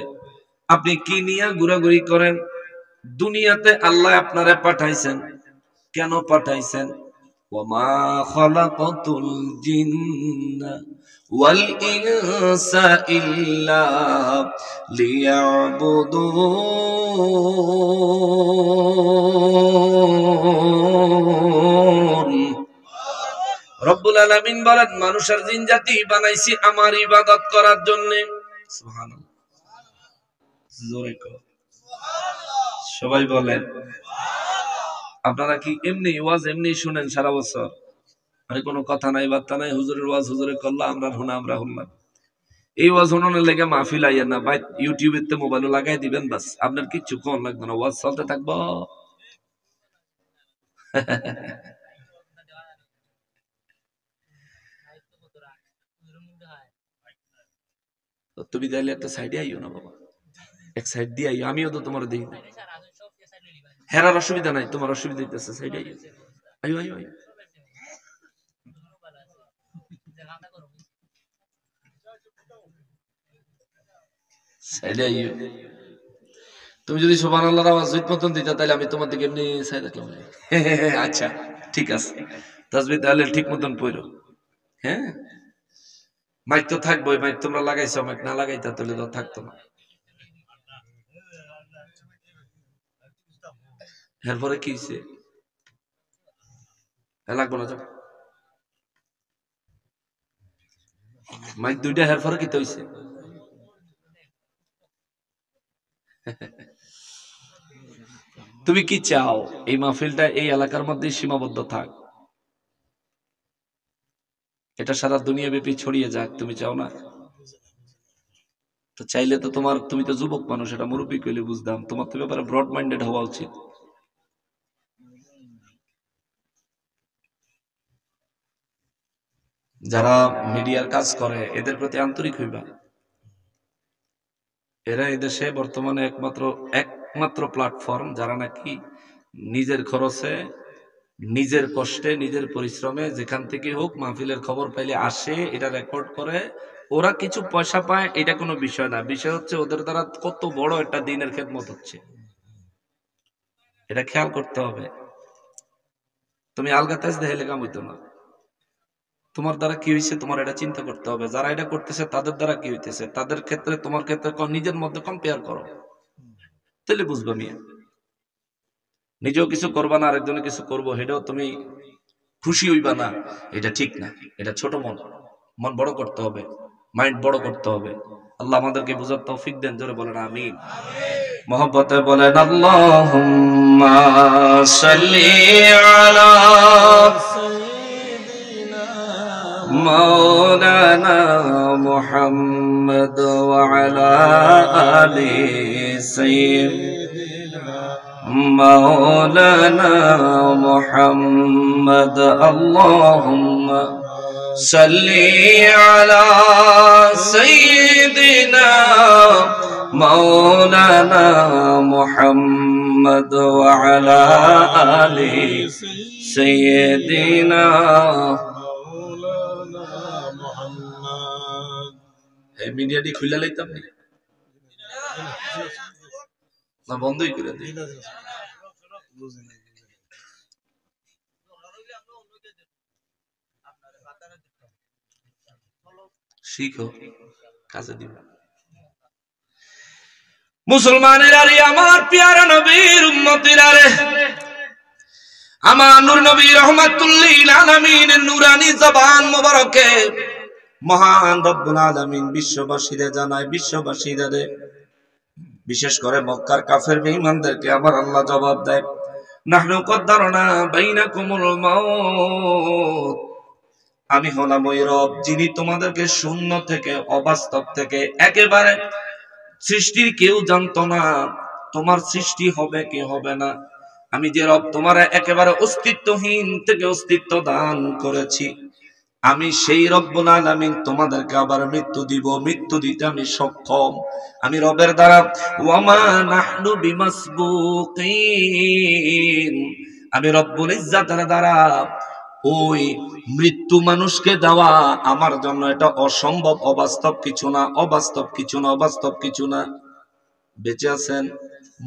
আপনি কি নিয়ে ঘোরাঘুরি করেন? দুনিয়াতে আল্লাহ আপনারে পাঠাইছেন, কেন পাঠাইছেন? ওয়ামা খালাকাতুল জিন্না ওয়াল ইনসা ইল্লা লিয়াবুদুন। রব্বুল আলামিন বলেন, মানুষের জিন জাতি বানাইছি আমার ইবাদত করার জন্য। সুবহানাল্লাহ, জোরে কর, সবাই বলেন। আপনারা কি এমনি ওয়াজ এমনি শুনেন সারা বছর? মানে কোনো কথা নাই, বার্তা নাই, হুজুরের ওয়াজ হুজুরে করলো, আমরা শুনলাম। এই ওয়াজ শুনানোর লেগে মাহফিল আইয়েন না ভাই, ইউটিউবেতে মোবাইলে লাগাই দিবেন, বাস আপনার কিচ্ছু কোন লাগবে না, ওয়াজ চলতে থাকবো। তুমি তাইলে একটা সাইডে আইও না বাবা, এক সাইড দিয়ে আইও, আমিও তো তোমার দেখি না। হেরার অসুবিধা নাই, তোমার অসুবিধা হইতেছে, সাইডে আইও, আইও আইও আইও। সাইডে আইও। তুমি যদি সুবহানাল্লাহর আওয়াজ জুত মতন দিতা তাহলে আমি তোমার দিকে এমনি চাই রাখলাম। আচ্ছা ঠিক আছে, তাসবিহ তাহলে ঠিক মতন পড়ো। হ্যাঁ, মাইক তো থাকবো, মাইক তোমরা লাগাইছো, মাইক না লাগাইতা তাহলে তো থাকতো না। এরপরে কি হইছে? লাগবো না, যাও। মাইক দুইটা এরপরে কি হইছে? তুমি কি চাও এই মাহফিলটা এই এলাকার মধ্যে সীমাবদ্ধ থাক, এটা সারা দুনিয়া ব্যাপী ছড়িয়ে যাক? তুমি চাও না? তো চাইলে তো তুমি তো যুবক মানুষ, এটা মুরব্বী কইলে বুঝতাম, তোমার তো ব্যাপারে ব্রড মাইন্ডেড হওয়া উচিত। যারা মিডিয়ার কাজ করে এদের প্রতি আন্তরিক হইবা। এরা এদেশে বর্তমানে একমাত্র প্ল্যাটফর্ম যারা নাকি নিজের খরচে, নিজের কষ্টে, নিজের পরিশ্রমে যেখান থেকে হোক মাহফিলের খবর পাইলে আসে, এটা রেকর্ড করে। ওরা কিছু পয়সা পায়, এটা কোনো বিষয় না, বিষয় হচ্ছে ওদের দ্বারা কত বড় একটা দিনের খেদমত হচ্ছে, এটা খেয়াল করতে হবে। তুমি আলগা তেজ দেখে কাম হইতো না, তোমার দ্বারা কি হয়েছে তোমার এটা চিন্তা করতে হবে। যারা এটা করতেছে তাদের দ্বারা কি হইতেছে, তাদের ক্ষেত্রে তোমার ক্ষেত্রে নিজের মধ্যে কম্পেয়ার করো, তাহলে বুঝবা। মিয়া নিজেও কিছু করবা না, আরেকজনে কিছু করবো, সেটাও তুমি খুশি হইবা না, এটা ঠিক না। এটা ছোট মন বড় করতে হবে, মাইন্ড বড় করতে হবে। আল্লাহ আমাদেরকে বুঝার তৌফিক দেন, জোরে বলেন আমিন। মহব্বতে বলেন আল্লাহুম্মা সাল্লি আলা মাওলানা মুহাম্মদ ওয়া আলা আলি সাইয়্যিদিনা মাওলানা মুহাম্মদ। আল্লাহুম্মা সাল্লি আলা সাইয়্যিদিনা মাওলানা মুহাম্মদ ওয়া আলা আলি সাইয়্যিদিনা মাওলানা মুহাম্মদ। এই মিডিয়াটি খুলে লাইতাম না বন্ধই করে দিই। শিখো, কাজে দিবা। মুসলমানেরা রে, আমার প্যারা নবীর উম্মতেরা রে, আমার নূর নবী রহমাতুল্লিল আলামিনের নূরানি জবান মোবারকে মহান রব্বুল আলামিন বিশ্ববাসীরে জানায়, বিশ্ববাসীরা রে, বিশেষ করে মক্কার কাফের বেঈমানদেরকে আমার আল্লাহ জবাব দেয়, নাহনু কদ্দারনা বাইনাকুমুল মাউত, আমি হলাম ওই রব যিনি তোমাদেরকে শূন্য থেকে, অবাস্তব থেকে, একেবারে সৃষ্টির কেউ জানতো না তোমার সৃষ্টি হবে কি হবে না, আমি যে রব তোমার একেবারে অস্তিত্বহীন থেকে অস্তিত্ব দান করেছি, আমি সেই রব্বুল আলামিন তোমাদেরকে আবার মৃত্যু দিব, মৃত্যু দিতে আমি সক্ষম, আমি রবের দ্বারা। ওয়ামা নাহনু বিমাসবুকিন, আমি রব্বুল ইজ্জাতের দ্বারা ওই মৃত্যু মানুষকে দেওয়া আমার জন্য এটা অসম্ভব, অবাস্তব কিছু না, অবাস্তব কিছু না, অবাস্তব কিছু না। বেঁচে আছেন,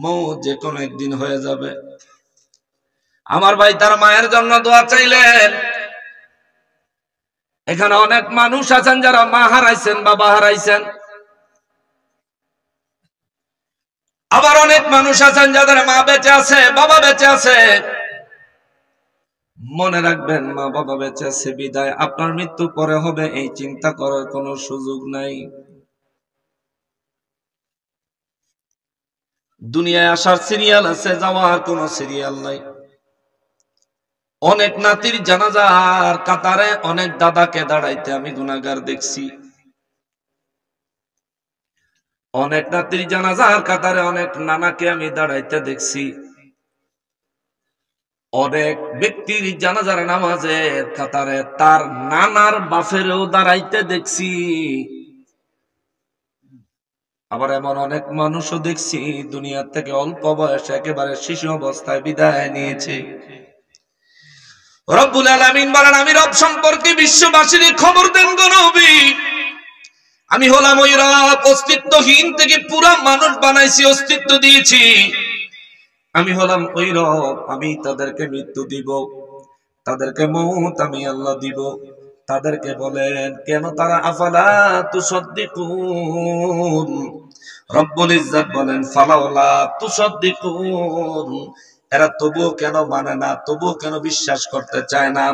মৌত যে কোনো একদিন হয়ে যাবে। আমার ভাই তার মায়ের জন্য দোয়া চাইলেন। এখানে অনেক মানুষ আছেন যারা মা হারাইছেন, বাবা হারাইছেন। আবার অনেক মানুষ আছেন যাদের মা বেঁচে আছে, বাবা বেঁচে আছে। মনে রাখবেন, মা বাবা বেঁচে আছে বিদায় আপনার মৃত্যু পরে হবে এই চিন্তা করার কোনো সুযোগ নাই। দুনিয়ায় আসার সিরিয়াল আছে, যাওয়ার কোনো সিরিয়াল নাই। অনেক নাতির জানাজার কাতারে অনেক দাদাকে দাঁড়াইতে আমি গুনাহগার দেখছি। অনেক নাতির জানাজার কাতারে অনেক নানাকে আমি দাঁড়াইতে দেখছি। অনেক ব্যক্তির জানাজার নামাজের কাতারে তার নানার বাফেরও দাঁড়াইতে দেখছি। আবার এমন অনেক মানুষও দেখছি দুনিয়া থেকে অল্প বয়সে একেবারে শিশু অবস্থায় বিদায় নিয়েছে। রব্বুল আলামিন বলেন, আমি রব সম্পর্কে বিশ্ববাসীর খবর দেন গো নবী, আমি হলাম ওই রব, অস্তিত্বহীন থেকে পুরা মানুষ বানাইছি, অস্তিত্ব দিয়েছি। আমি হলাম ওই রব, আমি তাদেরকে মৃত্যু দিব, তাদেরকে মৌত আমি আল্লাহ দিব। তাদেরকে বলেন কেন তারা আফালা তুসাদ্দিকুন, রব্বুল ইজ্জত বলেন ফালাওলা তুসাদ্দিকুন, এরা তবুও কেন মানে না, তবুও কেন বিশ্বাস করতে চায় না,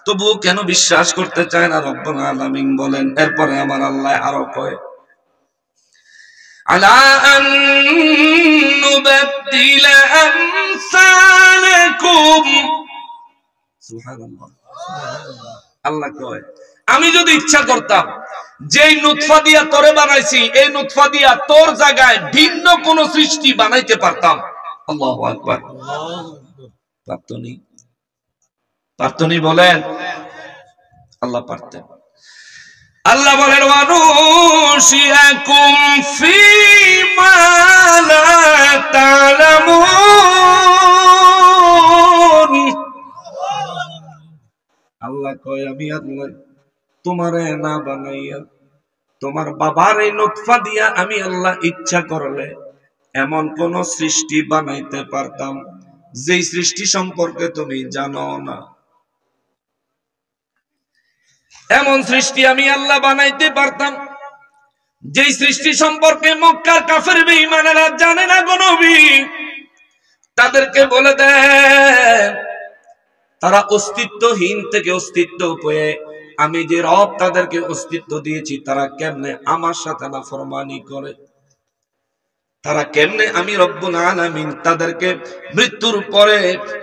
তবুও কেন বিশ্বাস করতে চায় না। রব্বুল আলামিন বলেন, এরপরে আমার আল্লাহ আরো কয়, আলা আন নুবাদদিলা আমসালাকুম, সুবহানাল্লাহ। আল্লাহ কয়, আমি যদি ইচ্ছা করতাম যেই নুতফা দিয়া তোরে বানাইছি এই নুতফা দিয়া তোর জায়গায় ভিন্ন কোন সৃষ্টি বানাইতে পারতাম। আল্লাহু আকবার। পারতনি, পারতনি বলেন, আল্লাহ পারতেন। আল্লাহ বলেন, ওয়ানুশিয়াকুম ফীমা লা তা'লামুন। আল্লাহ কয়, আমি আল্লাহ তোমারে না বানাইয়া তোমার বাবার এই নুতফা দিয়া আমি আল্লাহ ইচ্ছা করলে এমন কোন সৃষ্টি বানাইতে পারতাম যেই সৃষ্টি সম্পর্কে তুমি জানো না। এমন সৃষ্টি আমি আল্লাহ বানাইতে পারতাম যেই সৃষ্টি সম্পর্কে মক্কার কাফের বেঈমানেরা জানে না গো নবী। তাদেরকে বলে দেন, তারা অস্তিত্বহীন থেকে অস্তিত্ব পেয়ে আমি যে রব তাদেরকে অস্তিত্ব দিয়েছি, তারা কেমনে আমার সাথে নাফরমানি করে, তারা কেমনে আমি রব্বুল আলামিন তাদেরকে মৃত্যুর পরে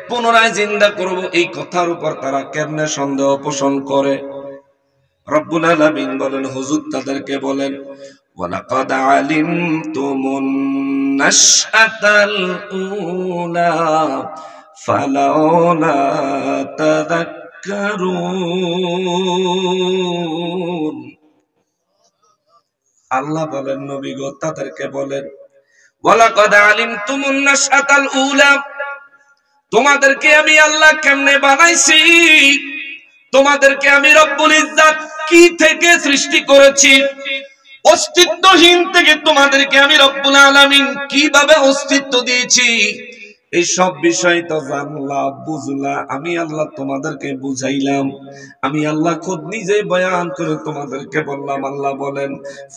পুনরায় জিন্দা করব এই কথার উপর তারা কেমনে সন্দেহ পোষণ করে। রব্বুল আলামিন বলেন, হুজুর তাদেরকে বলেন, ওয়ালাকাদ আলিমতুমুন নাশআতাল উলা ফালাউলা তাযাক্কারুন। আল্লাহ বলেন, নবী গো তাদেরকে বলেন, ওয়ালাকাদ আলিমতুমুন নাশআতাল উলা, তোমাদেরকে আমি আল্লাহ কেমনে বানাইছি, তোমাদেরকে আমি রব্বুল ইজ্জত কি থেকে সৃষ্টি করেছি, অস্তিত্বহীন থেকে তোমাদেরকে আমি রব্বুল আলামিন কিভাবে অস্তিত্ব দিয়েছি, এই সব বিষয় তো জানলা বুঝলা, আমি আল্লাহ তোমাদেরকে বুঝাইলাম, আমি আল্লাহ খুদ নিজেই বয়ান করে তোমাদেরকে বললাম। আল্লাহ বলেন,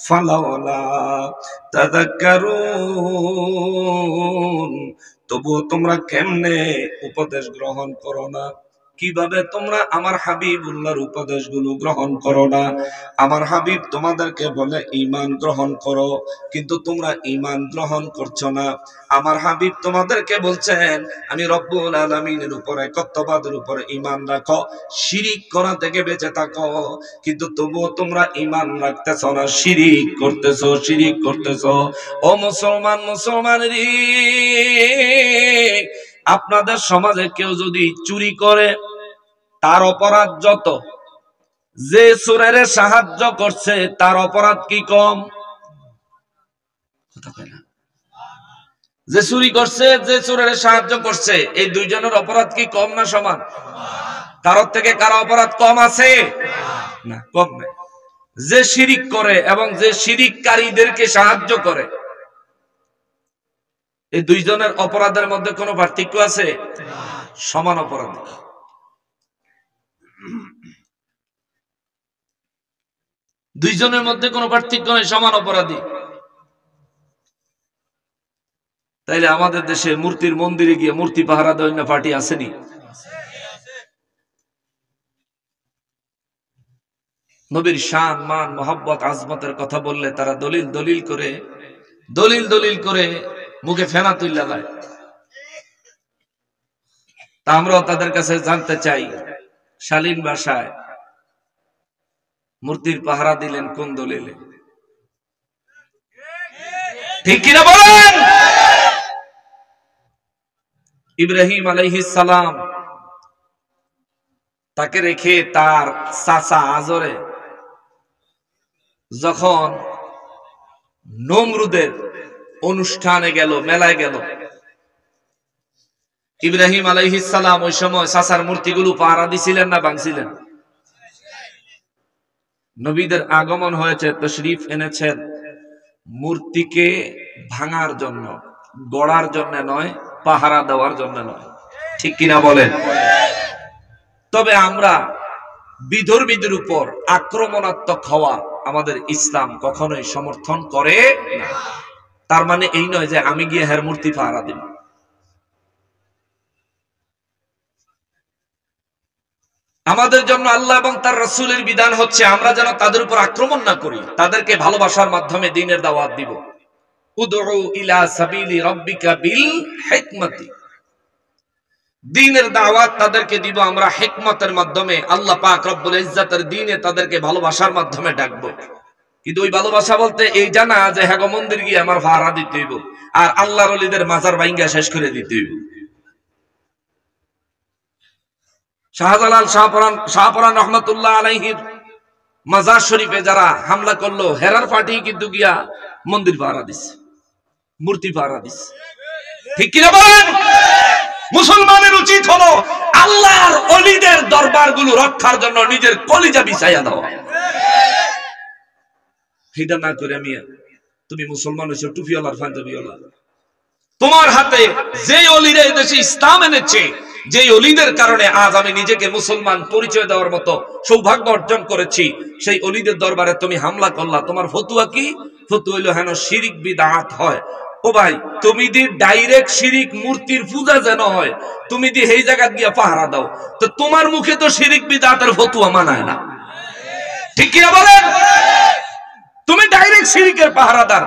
ফালাওলা তাযাক্কারুন, তবুও তোমরা কেমনে উপদেশ গ্রহণ করো না। কিভাবে তোমরা আমার হাবিবুল্লাহর উপদেশগুলো গ্রহণ করো না? আমার হাবিব তোমাদেরকে বলে ঈমান গ্রহণ করো, কিন্তু তোমরা ঈমান গ্রহণ করছো না। আমার হাবিব তোমাদেরকে বলছেন আমি রব্বুল আলামিনের উপরে একত্ববাদের উপরে ঈমান রাখো, শিরিক করা থেকে বেঁচে থাকো, কিন্তু তবুও তোমরা ঈমান রাখতেছো না, শিরিক করতেছো। ও মুসলমানেরই, আপনাদের সমাজে কেউ যদি চুরি করে তার অপরাধ যত, যে চোরের সাহায্য করছে তার অপরাধ কি কম? যে চুরি করছে, যে চোরের সাহায্য করছে, এই দুইজনের অপরাধ কি কম না সমান? কারোর থেকে কারো অপরাধ কম আছে না, কম নাই। যে শিরিক করে এবং যে শিরিককারীদেরকে সাহায্য করে, এই দুইজনের অপরাধের মধ্যে কোনো পার্থক্য আছে? সমান অপরাধ। দুইজনের মধ্যে কোনো পার্থক্য নেই, সমান অপরাধী। তাইলে আমাদের দেশে মূর্তির মন্দিরে গিয়ে মূর্তি পাহারা দেওয়ার না পার্টি আসেনি? নবীর শান মান মোহাব্বত আজমতের কথা বললে তারা দলিল করে মুখে ফেনা তুইলা দেয়। তা আমরাও তাদের কাছে জানতে চাই, শালীন ভাষায় মূর্তির পাহারা দিলেন কোন দলিলে? ঠিক কিনা বলেন? ইব্রাহিম আলাইহিস সালাম তাকে রেখে তার চাচা আজরে যখন নমরুদের অনুষ্ঠানে গেল, মেলায় গেল, ইব্রাহিম আলাইহিস সালাম ওই সময় চাচার মূর্তিগুলো পাহারা দিছিলেন না ভাঙছিলেন? নবীদের আগমন হয়েছে, তশরীফ এনেছেন মূর্তিকে ভাঙার জন্য, গড়ার জন্য নয়, পাহারা দেওয়ার জন্য নয়। ঠিক কিনা বলেন? তবে আমরা বিধর্মীদের উপর আক্রমণাত্মক হওয়া আমাদের ইসলাম কখনোই সমর্থন করে না। তার মানে এই নয় যে আমি গিয়ে হের মূর্তি পাহারা দিব। আমাদের জন্য আল্লাহ এবং তার রাসূলের বিধান হচ্ছে আমরা যেন তাদের উপর আক্রমণ না করি, তাদেরকে ভালোবাসার মাধ্যমে দ্বীনের দাওয়াত দিব। উদউ ইলা সাবিলি রাব্বিকা বিল হিকমাতি, দ্বীনের দাওয়াত তাদেরকে দিব আমরা হিকমতের মাধ্যমে। আল্লাহ পাক রব্বুল ইজ্জতের দ্বীনে তাদেরকে ভালোবাসার মাধ্যমে ডাকবো। কিন্তু ওই ভালোবাসা বলতে এই জানা যে হ্যাঁ মন্দির গিয়ে আমার ভাড়া দিতে হইব আর আল্লাহর ওলিদের মাজার ভাঙ্গা শেষ করে দিতে হইব। শাহজালাল শাহপরান রহমতুল্লাহ আলাইহির মাজার শরীফে যারা হামলা করলো, হেরার পার্টি কিন্তু গিয়া মন্দির পাহারা দিচ্ছে, মূর্তি পাহারা দিচ্ছে। ঠিক কিনা বলেন? মুসলমানের উচিত হলো আল্লাহর ওলিদের দরবারগুলো রক্ষার জন্য নিজের কলিজা বিছাইয়া দেওয়া। এটা না করে মিয়া তুমি মুসলমান হইছো টুপিওয়ালার পাঞ্জাবিওয়ালা, তোমার হাতে যে ওলিরা এদেশে ইসলাম এনেছে, যে ওলিদের কারণে আজ আমি নিজেকে মুসলমান পরিচয় দেওয়ার মতো সৌভাগ্য অর্জন করেছি, সেই ওলিদের দরবারে তুমি হামলা করলা। তোমার ফতুয়া কি? ফতুয়া হইল হেন শিরিক বিদআত হয়। ও ভাই, তুমি দি ডাইরেক্ট শিরিক মূর্তির পূজা যেন হয়, তুমি দি এই জায়গা গিয়া পাহারা দাও, তো তোমার মুখে তো শিরিক বিদআতের ফতুয়া মানায় না। ঠিক কিনা বলেন? তুমি ডাইরেক্ট শিরিকের পাহারাদার।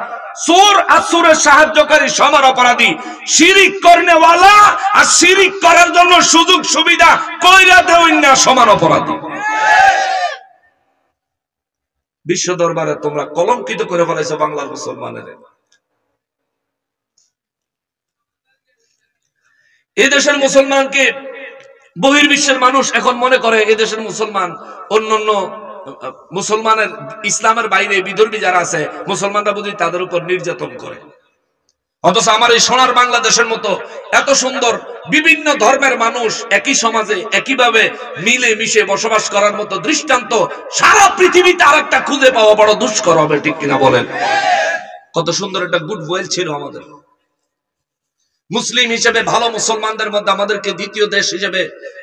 চোর আর চোরের সাহায্যকারী সমান অপরাধী, শিরিক করনেওয়ালা আর শিরিক করার জন্য সুযোগ সুবিধা কইরা দেওয়া না সমান অপরাধী। বিশ্ব দরবারে তোমরা কলঙ্কিত করে ফেলাইছো বাংলার মুসলমানের। এই দেশের মুসলমানকে বহির্বিশ্বের মানুষ এখন মনে করে এই দেশের মুসলমান অন্যান্য মুসলমানের ইসলামের বাইরে বিধর্মী যারা আছে মুসলমানরা বুঝি তাদের উপর নির্যাতন করে। অথচ আমার এই সোনার বাংলাদেশের মতো এত সুন্দর বিভিন্ন ধর্মের মানুষ একই সমাজে একইভাবে মিলে মিশে বসবাস করার মতো দৃষ্টান্ত সারা পৃথিবীতে আরেকটা খুঁজে পাওয়া বড় দুষ্কর হবে। ঠিক কিনা বলেন? কত সুন্দর একটা গুড ওয়েল ছিল আমাদের। মুসলিম হিসেবে ভালো মুসলমানদের মধ্যে আমাদেরকে দ্বিতীয় দেশ হিসেবে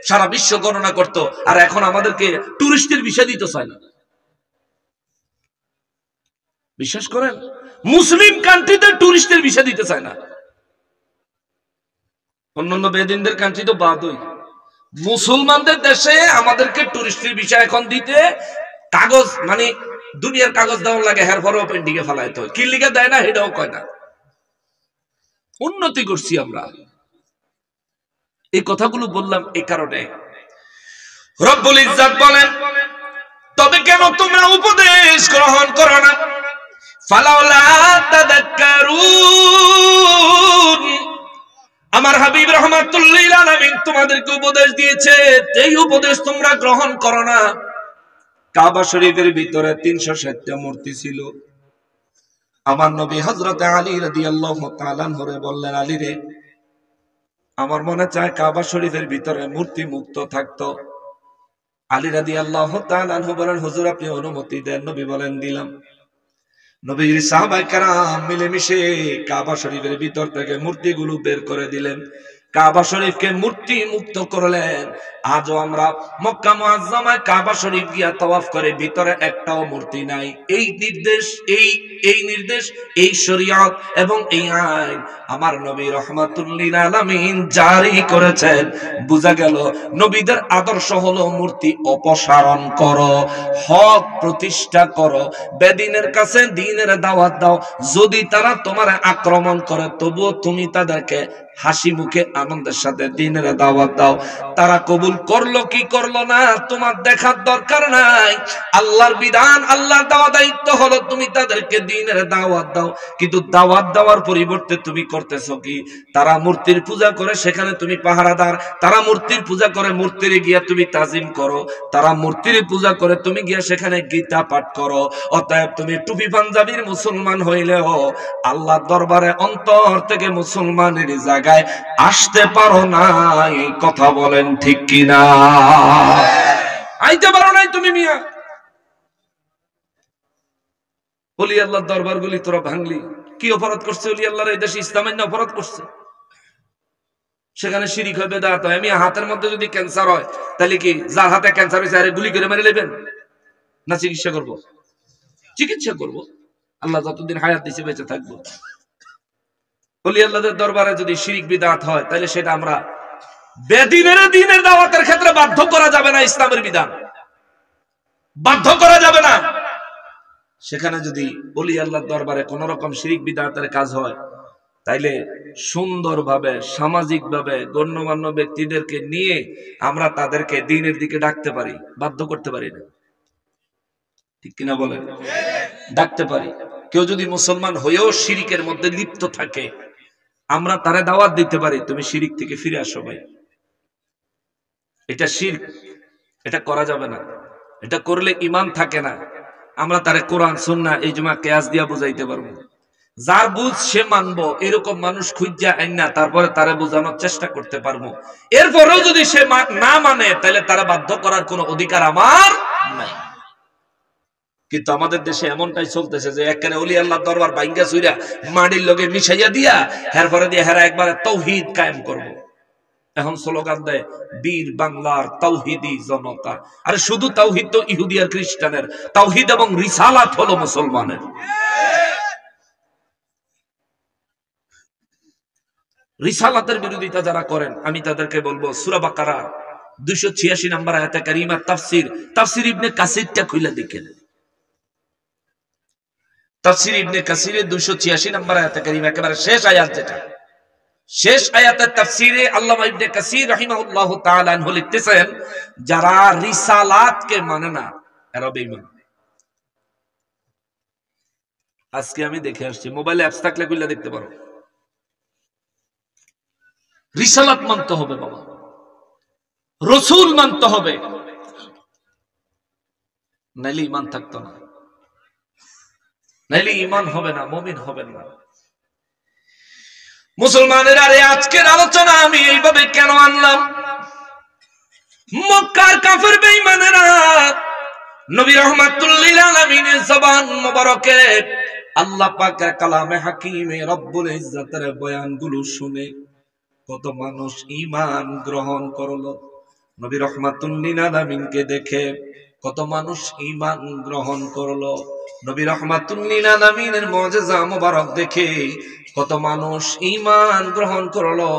সারা বিশ্ব গণনা করত, আর এখন আমাদেরকে টুরিস্টের ভিসা দিতে চায় না। বিশ্বাস করেন, মুসলিম কান্ট্রিতে টুরিস্টের ভিসা দিতে চায় না। অন্যান্য বেদিনদের কান্ট্রি তো বাদই, মুসলমানদের দেশে আমাদেরকে টুরিস্টের বিষয় এখন দিতে কাগজ মানে দুনিয়ার কাগজ দেওয়ার লাগে, হের পরেও পেন্ডিংয়ে ফেলাইতে হয়, কি লিখে দেয় না এটাও কয় না। উন্নতি করছি আমরা। এই কথাগুলো বললাম এই কারণে, রব্বুল ইজ্জত বলেন, তবে কেন তোমরা উপদেশ গ্রহণ করো না? ফালাউলা তাদাক্কারুন, আমার হাবিব রাহমাতুল লিল আলামিন তোমাদেরকে উপদেশ দিয়েছে, এই উপদেশ তোমরা গ্রহণ করো না। কাবা শরীফের ভিতরে 360টা মূর্তি ছিল। আমার নবী হযরত আলী রাদিয়াল্লাহু তাআলা আনহুরে বললেন, আলী রে, আমার মনে চায় কাবা শরীফের ভিতরে মূর্তি মুক্ত থাকতো। আলী রাদিয়াল্লাহু তাআলা আনহু বলেন, হুজুর আপনি অনুমতি দেন। নবী বলেন, দিলাম। নবীর সাহাবায়ে কেরাম মিলেমিশে কাবা শরীফের ভিতর থেকে মূর্তিগুলো বের করে দিলেন, কাবা শরীফকে মূর্তি মুক্ত করলেন। আজও আমরা মক্কা মুআজ্জামায় কাবা শরীফ গিয়া তাওয়াফ করে, ভিতরে একটাও মূর্তি নাই। এই নির্দেশ, এই নির্দেশ, এই শরীয়ত এবং এই আইন আমার নবী রাহমাতুল লিল আলামিন জারি করেছেন। বোঝা গেল নবীদের আদর্শ হলো মূর্তি অপসারণ করো, হক প্রতিষ্ঠা করো, বেদিনের কাছে দ্বীনের দাওয়াত দাও। যদি তারা তোমার আক্রমণ করে তবুও তুমি তাদেরকে হাসি মুখে আনন্দের সাথে দ্বীনের দাওয়াত দাও। তারা কবুল করলো কি করলো না তোমার দেখার দরকার নাই। আল্লাহর বিধান, আল্লাহর দেওয়া দায়িত্ব হলো তুমি তাদেরকে দ্বীনের দাওয়াত দাও। কিন্তু দাওয়াত দেওয়ার পরিবর্তে তুমি করতেছো কি? তারা মূর্তির পূজা করে, সেখানে তুমি পাহারাদার। তারা মূর্তির পূজা করে, মূর্তির গিয়া তুমি তাজিম করো। তারা মূর্তির পূজা করে, তুমি গিয়া সেখানে গীতা পাঠ করো। অতএব তুমি টুপি পাঞ্জাবির মুসলমান হইলেও আল্লাহর দরবারে অন্তর থেকে মুসলমানের জায়গায় আসতে পারো না। এই কথা বলেন ঠিক কিনা? আইতে পারো নাই তুমি মিয়া। ওলি আল্লাহর দরবারগুলি তোরা ভাঙলি, কি অপরাধ করছে? ওলি আল্লাহর এই দেশে ইসলামের না অপরাধ করছে? সেখানে শিরিক হয়, বেদাত হয়। আমি হাতের মধ্যে যদি ক্যান্সার হয়, তাহলে কি যার হাতে ক্যান্সার হয়েছে আরে গুলি করে মেরে নেবেন না? চিকিৎসা করব, চিকিৎসা করব। আল্লাহ যতদিন হায়াত দিছে বেঁচে থাকবো। ওলি আল্লাহদের দরবারে যদি শিরিক বিদআত হয়, তাহলে সেটা আমরা বেদিনের দাওয়াতের ক্ষেত্রে বাধ্য করা যাবে না। ইসলামের বিধান বাধ্য করা যাবে না। সেখানে যদি ওলি আল্লাহর দরবারে কোন রকম শিরিক বিদআতের কাজ হয়, তাইলে সুন্দরভাবে সামাজিকভাবে গণ্যমান্য ব্যক্তিদেরকে নিয়ে আমরা তাদেরকে দ্বীনের দিকে ডাকতে পারি, বাধ্য করতে পারি না। ঠিক কিনা বলেন? ডাকতে পারি। কেউ যদি মুসলমান হয়েও শিরিকের মধ্যে লিপ্ত থাকে, আমরা তারে দাওয়াত দিতে পারি, তুমি শিরিক থেকে ফিরে আসো ভাই, এটা শিরক, এটা করা যাবে না, এটা করলে ঈমান থাকে না। আমরা তারে কোরআন সুন্নাহ ইজমা কিয়াস দিয়া বুঝাইতে পারবো। যার বুঝ সে মানবো, এরকম মানুষ খুঁজা আইনা তারপরে তারে বোঝানোর চেষ্টা করতে পারবো। এরপরেও যদি সে না মানে, তাহলে তারা বাধ্য করার কোনো অধিকার আমার নাই। কিন্তু আমাদের দেশে এমনটাই চলতেছে যে একেবারে ওলি আল্লাহর দরবার ভাঙ্গা চুইরা মাটির লগে মিশাইয়া দিয়া এরপরে দিয়ে হেরা একবারে তাওহীদ কায়েম করব। এখন স্লোগান দেয় বীর বাংলার তাওহীদি জনতা। আরে শুধু তাওহীদ তো ইহুদি আর খ্রিস্টানের, তাওহীদ এবং রিসালাত হলো মুসলমানের। রিসালাতের বিরোধিতা যারা করেন, আমি তাদেরকে বলবো সূরা বাকারা 286 নম্বর আয়াতে কারিমার তাফসীর ইবনে কাসিরটা খুলে দেখেন। তাফসীর ইবনে কাসিরের 286 নম্বর আয়াতে কারিমা, একেবারে শেষ আয়াত, যেটা শেষ আয়াতের তাফসীরে আল্লামা ইবনে কাসির রাহিমাহুল্লাহু তাআলা আনহু লিখতেছেন, যারা রিসালাতকে মানে না এরা বেঈমান। আজকে আমি দেখে আসছি, মোবাইলে অ্যাপস থাকলে খুলে দেখতে পারো। রিসালাত মানতে হবে বাবা, রাসূল মানতে হবে, নাইলে ঈমান থাকতো না, নাইলে ঈমান হবে না, মুমিন হবেন না। মুসলমানের আরে আজকের আলোচনা আমি এইভাবে কেন আনলাম? মক্কার কাফের বেঈমানেরা নবী রাহমাতুল লিল আলামিনের জবান মোবারকে আল্লাহ পাকের কালামে হাকিমে রব্বুল ইজ্জতের বয়ানগুলো শুনে কত মানুষ ঈমান গ্রহণ করলো। নবী রাহমাতুল লিল আলামিনকে দেখে কত মানুষ ঈমান গ্রহণ করলো। নবী রাহমাতুল লিল আলামিনের মুজিজা মুবারক দেখে কত মানুষ ঈমান গ্রহণ করলো।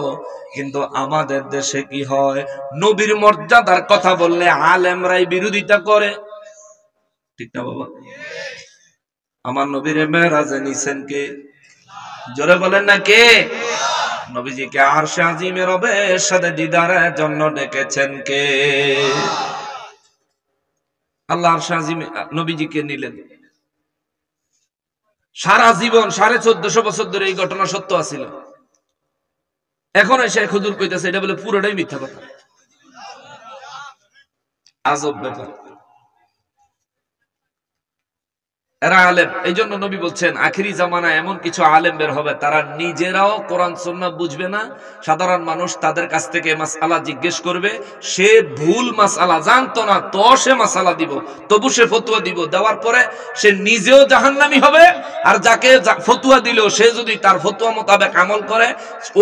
কিন্তু আমাদের দেশে কি হয়, নবীর মর্যাদার কথা বললে আলেমরাই বিরোধিতা করে, ঠিক না বাবা? আমার নবীর মেরাজে নিছেন কে? জোরে বলেন না কে? নবীজিকে আরশে আজিমে রবের সাথে দিদারের জন্য ডেকেছেন কে? আল্লাহ আরশে আজিমে নবীজিকে নিলেন। সারা জীবন 1450 বছর ধরে এই ঘটনা সত্য আছিল। এখন এসে হুজুর কইতেছে এটা বলে পুরোটাই মিথ্যা কথা। আজব ব্যাপার। এরা আলেম, এই জন্য নবী বলছেন আখিরি জামানায় এমন কিছু আলেম বের হবে, তারা নিজেরাও কোরআন সুন্নাহ বুঝবে না, সাধারণ মানুষ তাদের কাছ থেকে মাসআলা জিজ্ঞেস করবে, সে ভুল মাসআলা জানতো না তো সে মাসআলা দিব, তবু সে ফতোয়া দিব, দেওয়ার পরে সে নিজেও জাহান্নামী হবে, আর যাকে ফতোয়া দিল সে যদি তার ফতোয়া মোতাবেক আমল করে,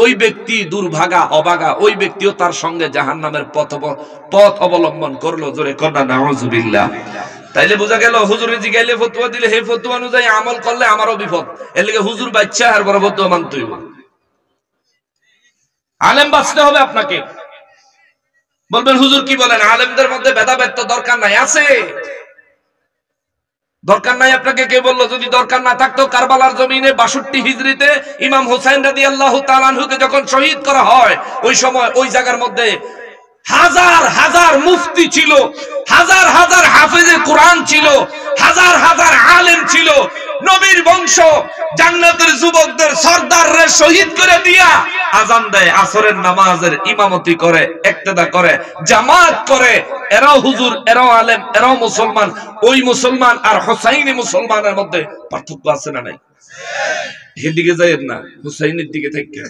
ওই ব্যক্তি দুর্ভাগা অবাগা, ওই ব্যক্তিও তার সঙ্গে জাহান্নামের পথ অবলম্বন করলো। জোরে কন্যা নাউজুবিল্লাহ। তাইলে বোঝা গেল হুজুরে জিগাইলে ফতোয়া দিলে হে ফতোয়া অনুযায়ী আমল করলে আমারও বিপদ, এর লাগে হুজুর বাচ্চা আর বড় ফতোয়া মানতে হইব। আলেম বাঁচতে হবে আপনাকে। বলবেন হুজুর কি বলেন, আলেমদের মধ্যে ভেদাভেদ তো দরকার নাই, আছে দরকার নাই আপনাকে কে বললো? যদি দরকার না থাকতো কারবালার জমিনে 62 হিজরিতে ইমাম হুসাইন রাদিয়াল্লাহু তাআলা আনহুকে যখন শহীদ করা হয়, ওই সময় ওই জায়গার মধ্যে হাজার হাজার মুফতি ছিল, হাজার হাজার হাফেজে কোরআন ছিল, হাজার হাজার আলেম ছিল। নবীর বংশ জান্নাতের যুবকদের সরদাররে শহীদ করে দিয়া আজান দেয়, আসরের নামাজের ইমামতি করে, ইক্তেদা করে, জামাত করে। এরাও হুজুর, এরাও আলেম, এরাও মুসলমান। ওই মুসলমান আর হুসাইনি মুসলমানের মধ্যে পার্থক্য আছে না নাই? এদিকে যাইয়েন না, হুসাইনের দিকে থেকে।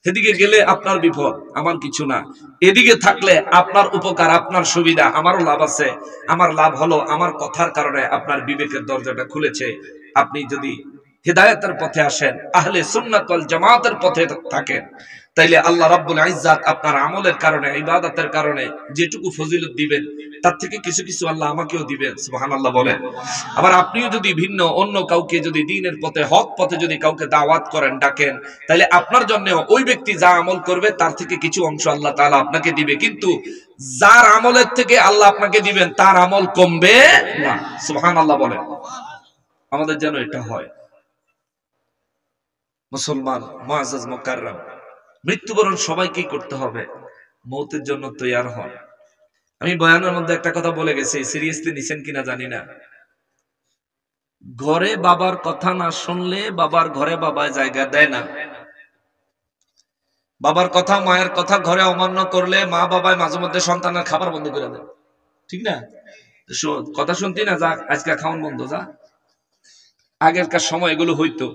সেদিকে গেলে আপনার বিপদ, আমার কিছু না। এদিকে থাকলে আপনার উপকার, আপনার সুবিধা, আমারও লাভ আছে। আমার লাভ হলো আমার কথার কারণে আপনার বিবেকের দরজাটা খুলেছে। আপনি যদি হিদায়াতের পথে আসেন, আহলে সুন্নাত ওয়াল জামাতের পথে থাকেন, তাইলে আল্লাহ রাব্বুল ইজ্জাত আপনার আমলের কারণে, ইবাদতের কারণে যেটুকু ফজিলত দিবেন, তার থেকে কিছু কিছু আল্লাহ আমাকেও দিবেন। সুবহানাল্লাহ বলেন। আবার আপনিও যদি ভিন্ন অন্য কাউকে যদি দ্বীনের পথে, হক পথে যদি কাউকে দাওয়াত করেন, ডাকেন, তাহলে আপনার জন্য ওই ব্যক্তি যা আমল করবে তার থেকে কিছু অংশ আল্লাহ তাআলা আপনাকে দিবে। কিন্তু যার আমলের থেকে আল্লাহ আপনাকে দিবেন তার আমল কমবে না। সুবহানাল্লাহ বলেন। আমাদের যেন এটা হয়। মুসলমান মুআজ্জাজ মুকাররম, মৃত্যুবরণ সবাইকেই করতে হবে, মৌতের জন্য তৈয়ার হন। আমি বয়ানের মধ্যে একটা কথা বলে গেছি, সিরিয়াসলি নিছেন কিনা জানি না। ঘরে বাবার কথা না শুনলে বাবার ঘরে বাবায় জায়গা দেয় না। বাবার কথা, মায়ের কথা ঘরে অমান্য করলে মা বাবায় মাঝে মধ্যে সন্তানের খাবার বন্ধ করে দেয়, ঠিক না? কথা শুনতি না, যা আজকে খাওয়ান বন্ধ, যা। আগেরকার সময় এগুলো হইতো,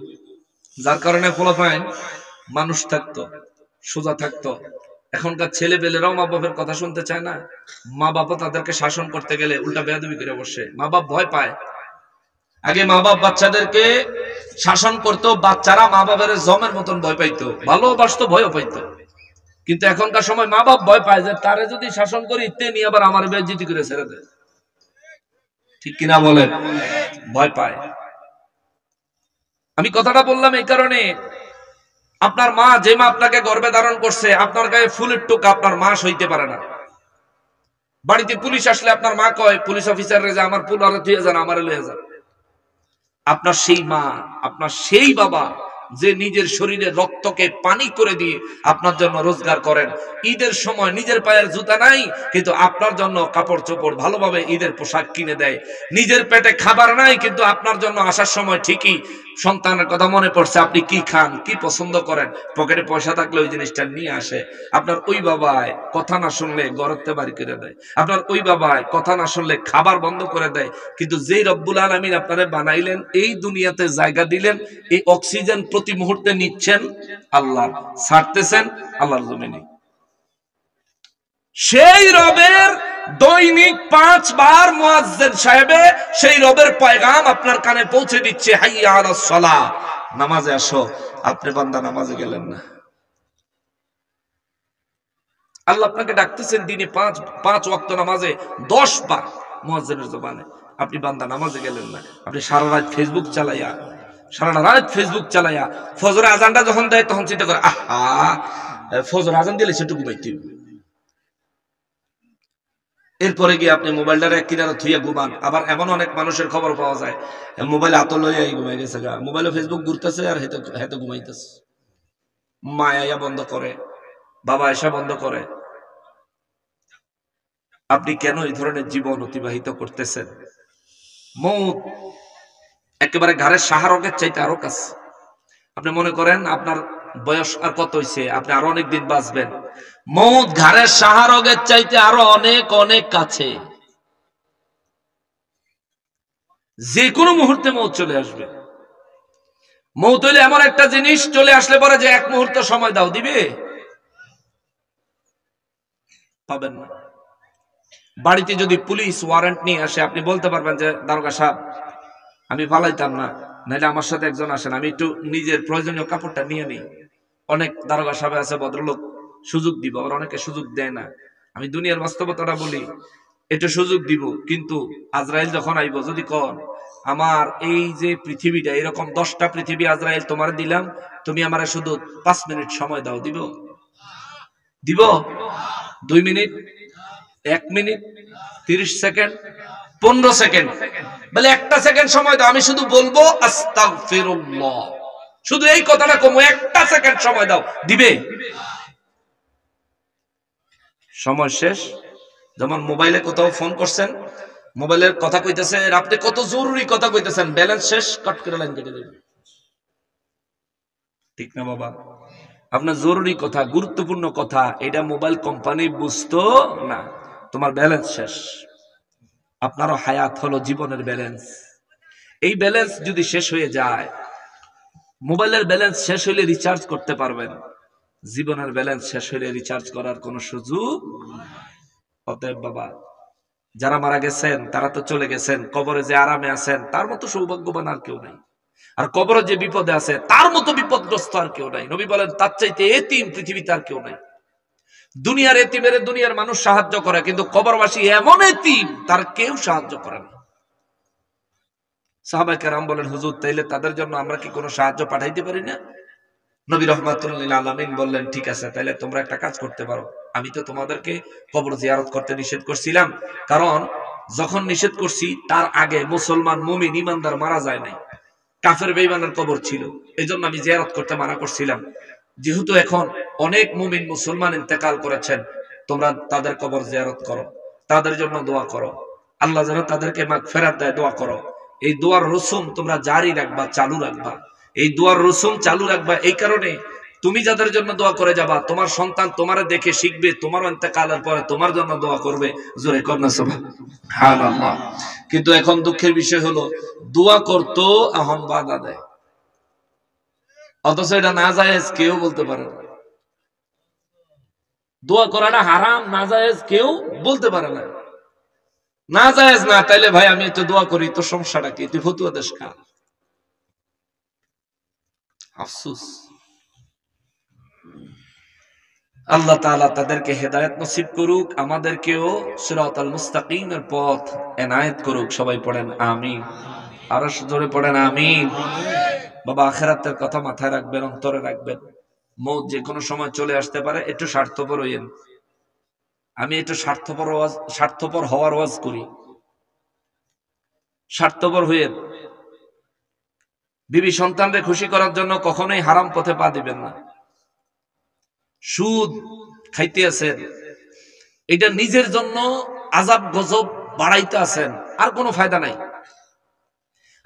যার কারণে ফলাফল মানুষ থাকতো, সোজা থাকতো। এখনকার ছেলে পেলেরাও মা বাবার কথা শুনতে চায় না। মা বাবা তাদেরকে শাসন করতে গেলে উল্টা বেয়াদবি করে বসে। মা বাপ ভয় পায়। আগে মা বাপ বাচ্চাদেরকে শাসন করতো, বাচ্চারা মা বাবার জমের মতন ভয় পাইতো, ভালোবাসতো, ভয়ও পাইতো। কিন্তু এখনকার সময় মা বাপ ভয় পায় যে তারে যদি শাসন করি তে নিয়ে আবার আমার বেইজ্জতি করে ছেড়ে দেয়, ঠিক কিনা বলেন? ভয় পায়। আমি কথাটা বললাম এই কারণে, আপনার মা, যে মা আপনাকে গর্ভে ধারণ করছে, আপনার গায়ে ফুলের টোকা আপনার মা সইতে পারে না। বাড়িতে পুলিশ আসলে আপনার মা কয় পুলিশ অফিসাররে যে আমার ফুল আরে তুই যান, আমারে লয়ে যান। আপনার সেই মা, আপনার সেই বাবা যে নিজের শরীরে রক্তকে পানি করে দিয়ে আপনার জন্য রোজগার করেন। ঈদের সময় নিজের পায়ের জুতা নাই, কিন্তু আপনার জন্য কাপড় চোপড় ভালোভাবে ঈদের পোশাক কিনে দেয়। নিজের পেটে খাবার নাই, কিন্তু আপনার জন্য আসার সময় ঠিকই সন্তানের কথা মনে পড়ছে, আপনি কি খান, কি পছন্দ করেন, পকেটে পয়সা থাকলে ওই জিনিসটা নিয়ে আসে। আপনার ওই বাবায় কথা না শুনলে গরতে বাড়ি করে দেয়, আপনার ওই বাবায় কথা না শুনলে খাবার বন্ধ করে দেয়। কিন্তু যেই রব্বুল আলামিন আপনারে বানাইলেন, এই দুনিয়াতে জায়গা দিলেন, এই অক্সিজেন প্রতি মুহূর্তে নিচ্ছেন আল্লাহ, ছাড়তেছেন আল্লাহর জমিনে। সেই রবের দৈনিক 5 বার মুয়াজ্জিন সাহেবে সেই রবের পয়গাম আপনার কানে পৌঁছে দিচ্ছে, হাইয়া আলাস সালাহ, নামাজে আসো। আপনি বান্দা নামাজে গেলেন না। আল্লাহ আপনাকে ডাকতেছেন দিনে 5 ওয়াক্ত নামাজে 10 বার মুয়াজ্জিনের জবানে। আপনি বান্দা নামাজে গেলেন না, আপনি সারা রাত ফেসবুক চালাইয়া ফজরের আজানটা যখন দেয় তখন চিন্তা করে আহা ফজর আজান দিলে সেটু ঘুমাইতে, এরপরে গিয়ে আপনি মোবাইলটা এক কিনারে থুইয়া ঘুমান। আবার এমন অনেক মানুষের খবর পাওয়া যায় মোবাইল হাত লইয়া ঘুমাই গেছে গা, মোবাইলে ফেসবুক ঘুরতেছে আর হেতে ঘুমাইতেছে। মা আইয়া বন্ধ করে, বাবা এসা বন্ধ করে। আপনি কেন এই ধরনের জীবন অতিবাহিত করতেছেন? মৌত একেবারে ঘাড়ের শাহরগের চাইতে আরো কাছে। আপনি মনে করেন আপনার বয়স আর কত হইছে, আপনি আরো অনেক দিন বাঁচবেন, মৌত ঘাড়ের শাহরগের চাইতে আরো অনেক অনেক কাছে। যে কোনো মুহূর্তে মৌত চলে আসবে। মৌত হইলে এমন একটা জিনিস, চলে আসলে পরে যে এক মুহূর্ত সময় দাও, দিবে? পাবেন না। বাড়িতে যদি পুলিশ ওয়ারেন্ট নিয়ে আসে, আপনি বলতে পারবেন যে দারোগা সাহেব আমি পালাইতাম না, নাহলে আমার সাথে একজন আসেন, আমি একটু নিজের প্রয়োজনীয় কাপড়টা নিয়ে নিই। অনেক দারোগা সাহেব আছে ভদ্রলোক, সুযোগ দিব, আবার অনেকে সুযোগ দেয় না। আমি দুনিয়ার বাস্তবতাটা বলি, একটু সুযোগ দিব, কিন্তু আজরাইল যখন আইব, যদি কন আমার এই যে পৃথিবীটা এরকম 10টা পৃথিবী আজরাইল তোমার দিলাম, তুমি আমার শুধু 5 মিনিট সময় দাও, দিব? দিব? 2 মিনিট, 1 মিনিট, 30 সেকেন্ড, 15 সেকেন্ড, বলে 1টা সেকেন্ড সময় দাও, আমি শুধু বলবো আস্তাগফিরুল্লাহ, শুধু এই কথাটা কমো, 1টা সেকেন্ড সময় দাও, দিবে? সময় শেষ। যেমন মোবাইলে কোথাও ফোন করছেন, মোবাইলের কথা কইতেছে, আপনি কত জরুরি কথা কইতেছেন, ব্যালেন্স শেষ, কাট করে লাইন কেটে দেবে। ঠিক না বাবা? আপনার জরুরি কথা, গুরুত্বপূর্ণ কথা, এটা মোবাইল কোম্পানি বুঝতো না, তোমার ব্যালেন্স শেষ। আপনারও হায়াত হলো জীবনের ব্যালেন্স। এই ব্যালেন্স যদি শেষ হয়ে যায়, মোবাইলের ব্যালেন্স শেষ হইলে রিচার্জ করতে পারবেন, জীবনের ব্যালেন্স শেষ হইলে রিচার্জ করার কোনো সুযোগ। অতএব বাবা, যারা মারা গেছেন তারা তো চলে গেছেন, কবরে যে আরামে আছেন তার মতো সৌভাগ্যবান আর কেউ নাই, আর কবরে যে বিপদে আছে তার মতো বিপদগ্রস্ত আর কেউ নাই। নবী বলেন তার চাইতে এতিম পৃথিবীতে আর কেউ নাই। দুনিয়ার এতিমের দুনিয়ার মানুষ সাহায্য করে, কিন্তু কবরবাসী এমন এতিম তার কেউ সাহায্য করে না। সাহাবায়ে কেরাম বলেন হুজুর তাইলে তাদের জন্য আমরা কি কোনো সাহায্য পাঠাইতে পারি না? নবী রাহমাতুল লিল আলামিন বললেন ঠিক আছে, তাইলে তোমরা একটা কাজ করতে পারো, আমি তো তোমাদেরকে কবর জিয়ারত করতে নিষেধ করছিলাম, কারণ যখন নিষেধ করছি তার আগে মুসলমান মুমিন ইমানদার মারা যায় নাই, কাফের বেঈমানের কবর ছিল, এজন্য আমি জিয়ারত করতে মানা করছিলাম। যেহেতু এখন অনেক মুমিন মুসলমান ইন্তেকাল করেছেন, তোমরা তাদের কবর জিয়ারত করো, তাদের জন্য দোয়া করো, আল্লাহ যেন তাদেরকে মাগফিরাত দেয়, দোয়া করো। এই দোয়ার রসুম তোমরা জারি রাখবা, চালু রাখবা। এই দোয়ার রসুম চালু রাখবা এই কারণে, তুমি যাদের জন্য দোয়া করে যাবা, তোমার সন্তান তোমারে দেখে শিখবে, তোমার ইন্তেকালের পরে তোমার জন্য দোয়া করবে। জোরে কর না সুবহানাল্লাহ। কিন্তু এখন দুঃখের বিষয় হলো, দোয়া করতো এখন বাধা দেয়, অথচ এটা না জায়েজ কেউ বলতে পারে না। দোয়া করাটা হারাম না জায়েজ কেউ বলতে পারে না। না জায়েজ না, তাইলে ভাই আমি তো দোয়া করি, তো সমস্যাটা কি? তুই ফতুয়া দেশ খা। আফসোস। আল্লাহ তাআলা তাদেরকে হেদায়েত নসিব করুক, আমাদেরকেও সিরাতাল মুস্তাকিমের পথ এনায়েত করুক। সবাই পড়েন আমিন, আরো জোরে পড়েন আমিন। বাবা, আখিরাতের কথা মাথায় রাখবেন, অন্তরে রাখবেন। মৌত যে কোনো সময় চলে আসতে পারে, একটু স্বার্থপর হইয়েন। আমি একটু স্বার্থপর হওয়ার ওয়াজ করি। স্বার্থপর হইয়েন। বিবি সন্তানকে খুশি করার জন্য কখনোই হারাম পথে পা দিবেন না। সুদ খাইতে আছেন, এটা নিজের জন্য আযাব গজব বাড়াইতে আছেন, আর কোনো ফায়দা নাই।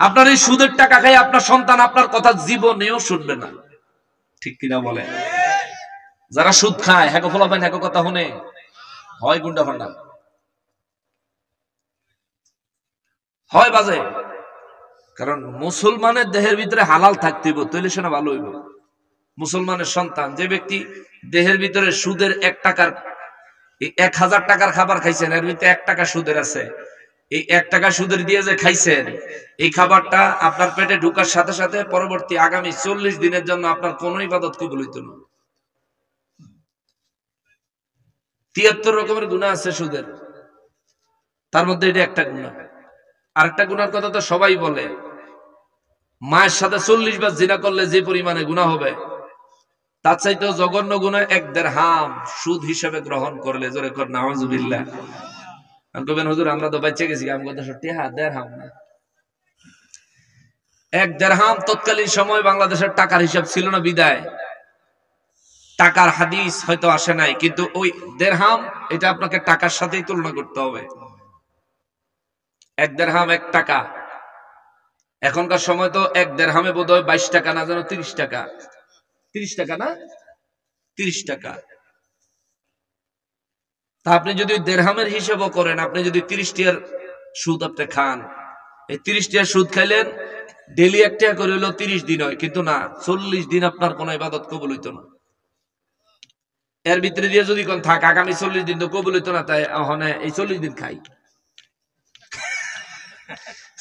আপনার এই সুদের টাকা খাই আপনার সন্তান আপনার কথা জীবনেও শুনবে না। ঠিক কিনা বলে? যারা সুদ খায় হ্যাকো ফলাবেন, হ্যাকো কথা শুনে হয় গুন্ডা ফান্ডা, হয় বাজে। কারণ মুসলমানের দেহের ভিতরে হালাল থাকতেইব, তৈলে সে না ভালো হইব। মুসলমানের সন্তান যে ব্যক্তি দেহের ভিতরে সুদের 1 টাকার 1000 টাকার খাবার খাইছেন, এর ভিতরে 1 টাকা সুদের আছে, এই 1 টাকা সুদের দিয়ে যে খাইছেন, এই খাবারটা আপনার পেটে ঢোকার সাথে সাথে পরবর্তী আগামী 40 দিনের জন্য আপনার কোন ইবাদত কবুল হইতো না। 73 রকমের গুনাহ আছে সুদের, তার মধ্যে এটা একটা গুনাহ। আরেকটা গুনার কথা তো সবাই বলে, মায়ের সাথে 40 বার জিনা করলে যে পরিমাণে গুনাহ হবে, তার চাইতেও জঘন্য গুনাহ 1 দিরহাম সুদ হিসেবে গ্রহণ করলে। জোরে কর নাউজুবিল্লাহ। আমি কবেন হুজুর আমরা তো বাচ্চা গেছি, আমি কত সত্যি দিরহাম না। 1 দিরহাম তৎকালীন সময় বাংলাদেশের টাকার হিসাব ছিল না বিদায় টাকার হাদিস হয়তো আসে নাই, কিন্তু ওই দিরহাম এটা আপনাকে টাকার সাথেই তুলনা করতে হবে। 1 দিরহাম 1 টাকা। এখনকার সময় তো 1 দিরহামে বোধহয় 22 টাকা না যেন 30 টাকা। 30 টাকা না, 30 টাকা। তা আপনি যদি দিরহামের হিসাবও করেন, আপনি যদি 30 টাকার সুদ আপনি খান, এই 30 টাকার সুদ খাইলেন, ডেইলি 1 টাকা করে হলো 30 দিন হয়, কিন্তু না 40 দিন আপনার কোনো ইবাদত কবুল হইতো না। এর ভিতরে দিয়ে যদি কোন থাক আগামী 40 দিন তো কবুল হইতো না, তাই এখন এই 40 দিন খাই,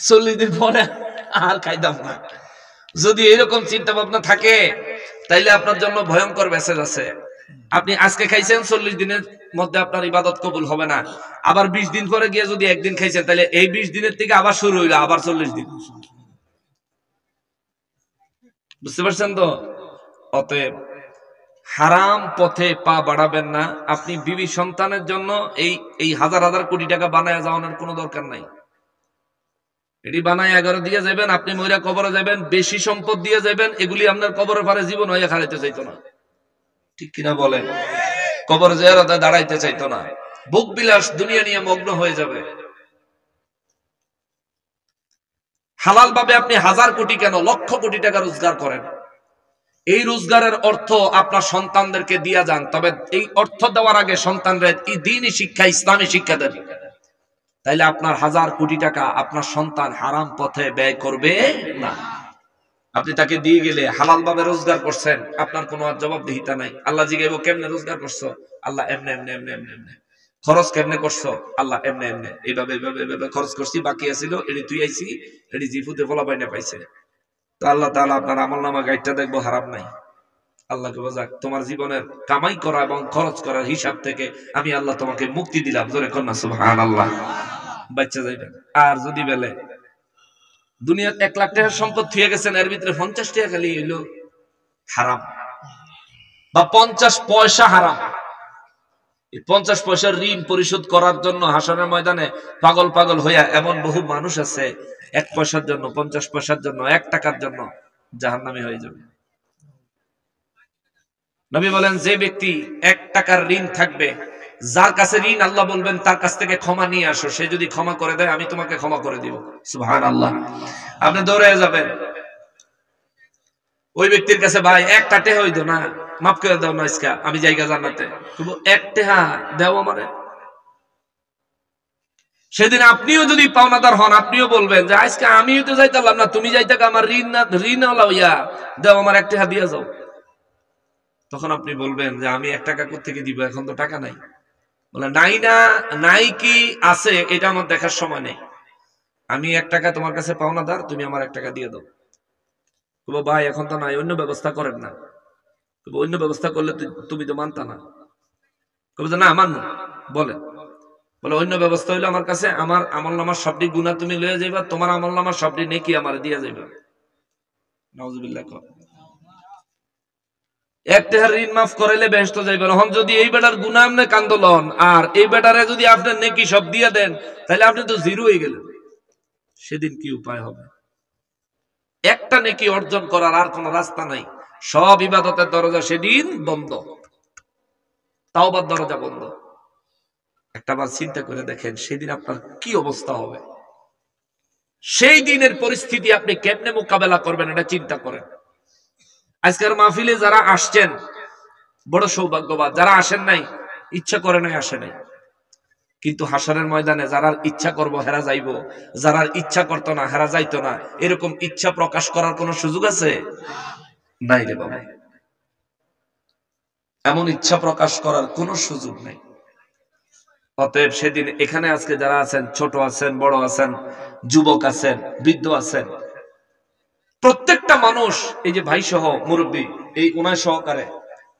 40 দিন পরে আর খাইতাম না। যদি এরকম চিন্তা ভাবনা থাকে তাইলে আপনার জন্য ভয়ঙ্কর মেসেজ আছে। আপনি আজকে খাইছেন, 40 দিনের মধ্যে আপনার ইবাদত কবুল হবে না। আবার 20 দিন পরে গিয়ে যদি একদিন খাইছেন, তাহলে এই 20 দিনের থেকে আবার শুরু হইলো আবার 40 দিন। বুঝতে পারছেন তো? অতএব হারাম পথে পা বাড়াবেন না। আপনি বিবি সন্তানের জন্য এই হাজার হাজার কোটি টাকা বানায় যাওয়ানোর কোনো দরকার নাই। এটি বানায় 11 দিয়ে যাবেন, আপনি মইরা কবরে যাবেন, বেশি সম্পদ দিয়ে যাবেন, এগুলি আপনার কবরের পারে জীবন হইয়া খাইতে চাইতো না। ঠিক কিনা বলেন? কবর জিয়ারতে দাঁড়াইতে চাইতো না, ভোগ বিলাস দুনিয়া নিয়ে মগ্ন হয়ে যাবে। হালাল ভাবে আপনি হাজার কোটি কেন লক্ষ কোটি টাকা রোজগার করেন, এই রোজগারের অর্থ আপনার সন্তানদেরকে দিয়া যান। তবে এই অর্থ দেওয়ার আগে সন্তানদের এই দ্বীনি শিক্ষা, ইসলামী শিক্ষা দেন। তাইলে আপনার হাজার কোটি টাকা আপনার সন্তান হারাম পথে ব্যয় করবে না। আপনি তাকে দিয়ে গেলে হালাল ভাবে রোজগার করছেন, আপনার কোনো জবাবদিহিতা নাই। আল্লাহ জিগাইবো কেমনে রোজগার করছো? আল্লাহ এমনে এমনে এমনে এমনে এমনে। খরচ কেমনে করছো? আল্লাহ এমনে এমনে এইভাবে এইভাবে এইভাবে খরচ করছি, বাকি আছিল এটি তুই আইছি, এটি জিফুতে ফলা পাই না পাইছে। তো আল্লাহ তাআলা আপনার আমলনামা গাইডটা দেখবো হারাম নাই। আল্লাহকে বোঝাক তোমার জীবনের কামাই করা এবং খরচ করার হিসাব থেকে আমি আল্লাহ তোমাকে মুক্তি দিলাম। জোরে কন্যা সুবহানাল্লাহ। বাচ্চা যাইবেন। আর যদি বেলে দুনিয়ার 1 লাখ টাকার সম্পদ থুয়ে গেছেন, এর ভিতরে 50 টাকা খালি হইল হারাম, বা 50 পয়সা হারাম, এই 50 পয়সার ঋণ পরিশোধ করার জন্য হাসরের ময়দানে পাগল পাগল হইয়া এমন বহু মানুষ আছে 1 পয়সার জন্য, 50 পয়সার জন্য, 1 টাকার জন্য জাহান্নামী হয়ে যাবে। নবী বলেন, যে ব্যক্তি 1 টাকার ঋণ থাকবে, যার কাছে ঋণ আল্লাহ বলবেন তার কাছ থেকে ক্ষমা নিয়ে আসো, সে যদি ক্ষমা করে দেয় আমি তোমাকে ক্ষমা করে দিব। সুবহানাল্লাহ। আপনি দৌড়ে যাবেন ওই ব্যক্তির কাছে, ভাই 1 টাকা হইতো না, মাফ করে দাও না, আজকে আমি জায়গা জান্নাতে, তবু 1 টাকা দাও আমারে। সেদিন আপনিও যদি পাওনাদার হন, আপনিও বলবেন যে আজকে আমিও তো যাইতাম না, তুমি যাইতাক আমার ঋণ না, ঋণ হলো ইয়া দাও আমার 1 টাকা দিয়ে যাও। তখন আপনি বলবেন যে আমি 1 টাকা কোত্থেকে দিব, এখন তো টাকা নাই। বলে নাই না, নাই কি আছে এটা আমার দেখার সময় নেই, আমি 1 টাকা তোমার কাছে পাওনাদার, তুমি আমার 1 টাকা দিয়ে দাও। বলবো ভাই এখন তো নাই, অন্য ব্যবস্থা করেন না। অন্য ব্যবস্থা করলে তুমি তো মানতা না। না মানব, বলে বলে অন্য ব্যবস্থা হইলো আমার কাছে আমার আমলনামার সবটি গুনাহ তুমি লয়ে যাইবা, তোমার আমলনামার সবটি নেকি আমার দিয়ে যাইবা। নাউজুবিল্লাহ। 1 টাকার ঋণ মাফ করাইলে বেহেশত যাইবেন। এখন যদি এই বেটার গুনাহ আপনি কান্দলন আর এই বেটারে যদি আপনি নেকি সব দিয়ে দেন, তাহলে আপনি তো জিরো হয়ে গেলেন। সেদিন কি উপায় হবে? একটা নেকি অর্জন করার আর কোন রাস্তা নাই। সব ইবাদতের দরজা সেদিন বন্ধ, তাওবার দরজা বন্ধ। একটাবার চিন্তা করে দেখেন সেদিন আপনার কি অবস্থা হবে। সেই দিনের পরিস্থিতি আপনি কেমনে মোকাবেলা করবেন এটা চিন্তা করেন। আজকের মাহফিলে যারা আসছেন বড় সৌভাগ্যবান, যারা আসেন নাই ইচ্ছা করে নাই আসে নাই, কিন্তু হাসরের ময়দানে যারা ইচ্ছা করব হেরা যাইব, যারা ইচ্ছা করতো না হেরা যাইতো না, এরকম ইচ্ছা প্রকাশ করার কোন সুযোগ আছে? নাই রে বাবা, এমন ইচ্ছা প্রকাশ করার কোন সুযোগ নেই। অতএব সেদিন এখানে আজকে যারা আছেন, ছোট আছেন, বড় আছেন, যুবক আছেন, বৃদ্ধ আছেন, প্রত্যেকটা মানুষ, এই যে ভাই সহ মুরব্বী, এই উনায় সহকারে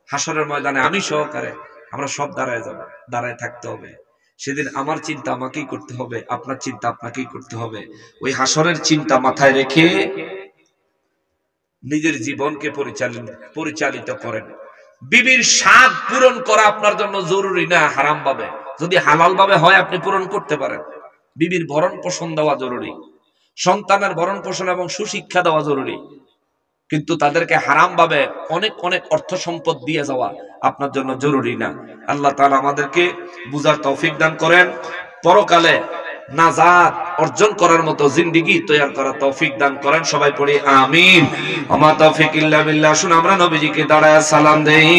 হাসরের ময়দানে আমি সহকারে আমরা সব দাঁড়ায় যাব, দাঁড়ায় থাকতে হবে। সেদিন আমার চিন্তা আমাকেই করতে হবে, আপনার চিন্তা আপনাকেই করতে হবে। ওই হাসরের চিন্তা মাথায় রেখে নিজের জীবনকে পরিচালিত করেন। বিবির স্বাদ পূরণ করা আপনার জন্য জরুরি না হারাম ভাবে, যদি হালাল ভাবে হয় আপনি পূরণ করতে পারেন। বিবির ভরণ পোষণ দেওয়া জরুরি, সন্তানের ভরণ পোষণ এবং সুশিক্ষা দেওয়া জরুরি, কিন্তু তাদেরকে হারাম ভাবে অনেক অনেক অর্থ সম্পদ দিয়ে যাওয়া আপনার জন্য জরুরি না। আল্লাহ তাআলা আমাদেরকে বুঝার তৌফিক দান করেন, পরকালে নাজাত অর্জন করার মতো জিন্দেগি তৈরি করার তৌফিক দান করেন। সবাই পড়ি আমিন। ওয়া মা তাওফিক ইল্লা বিল্লাহ। শুন আমরা নবীজিকে দাঁড়ায় সালাম দেই।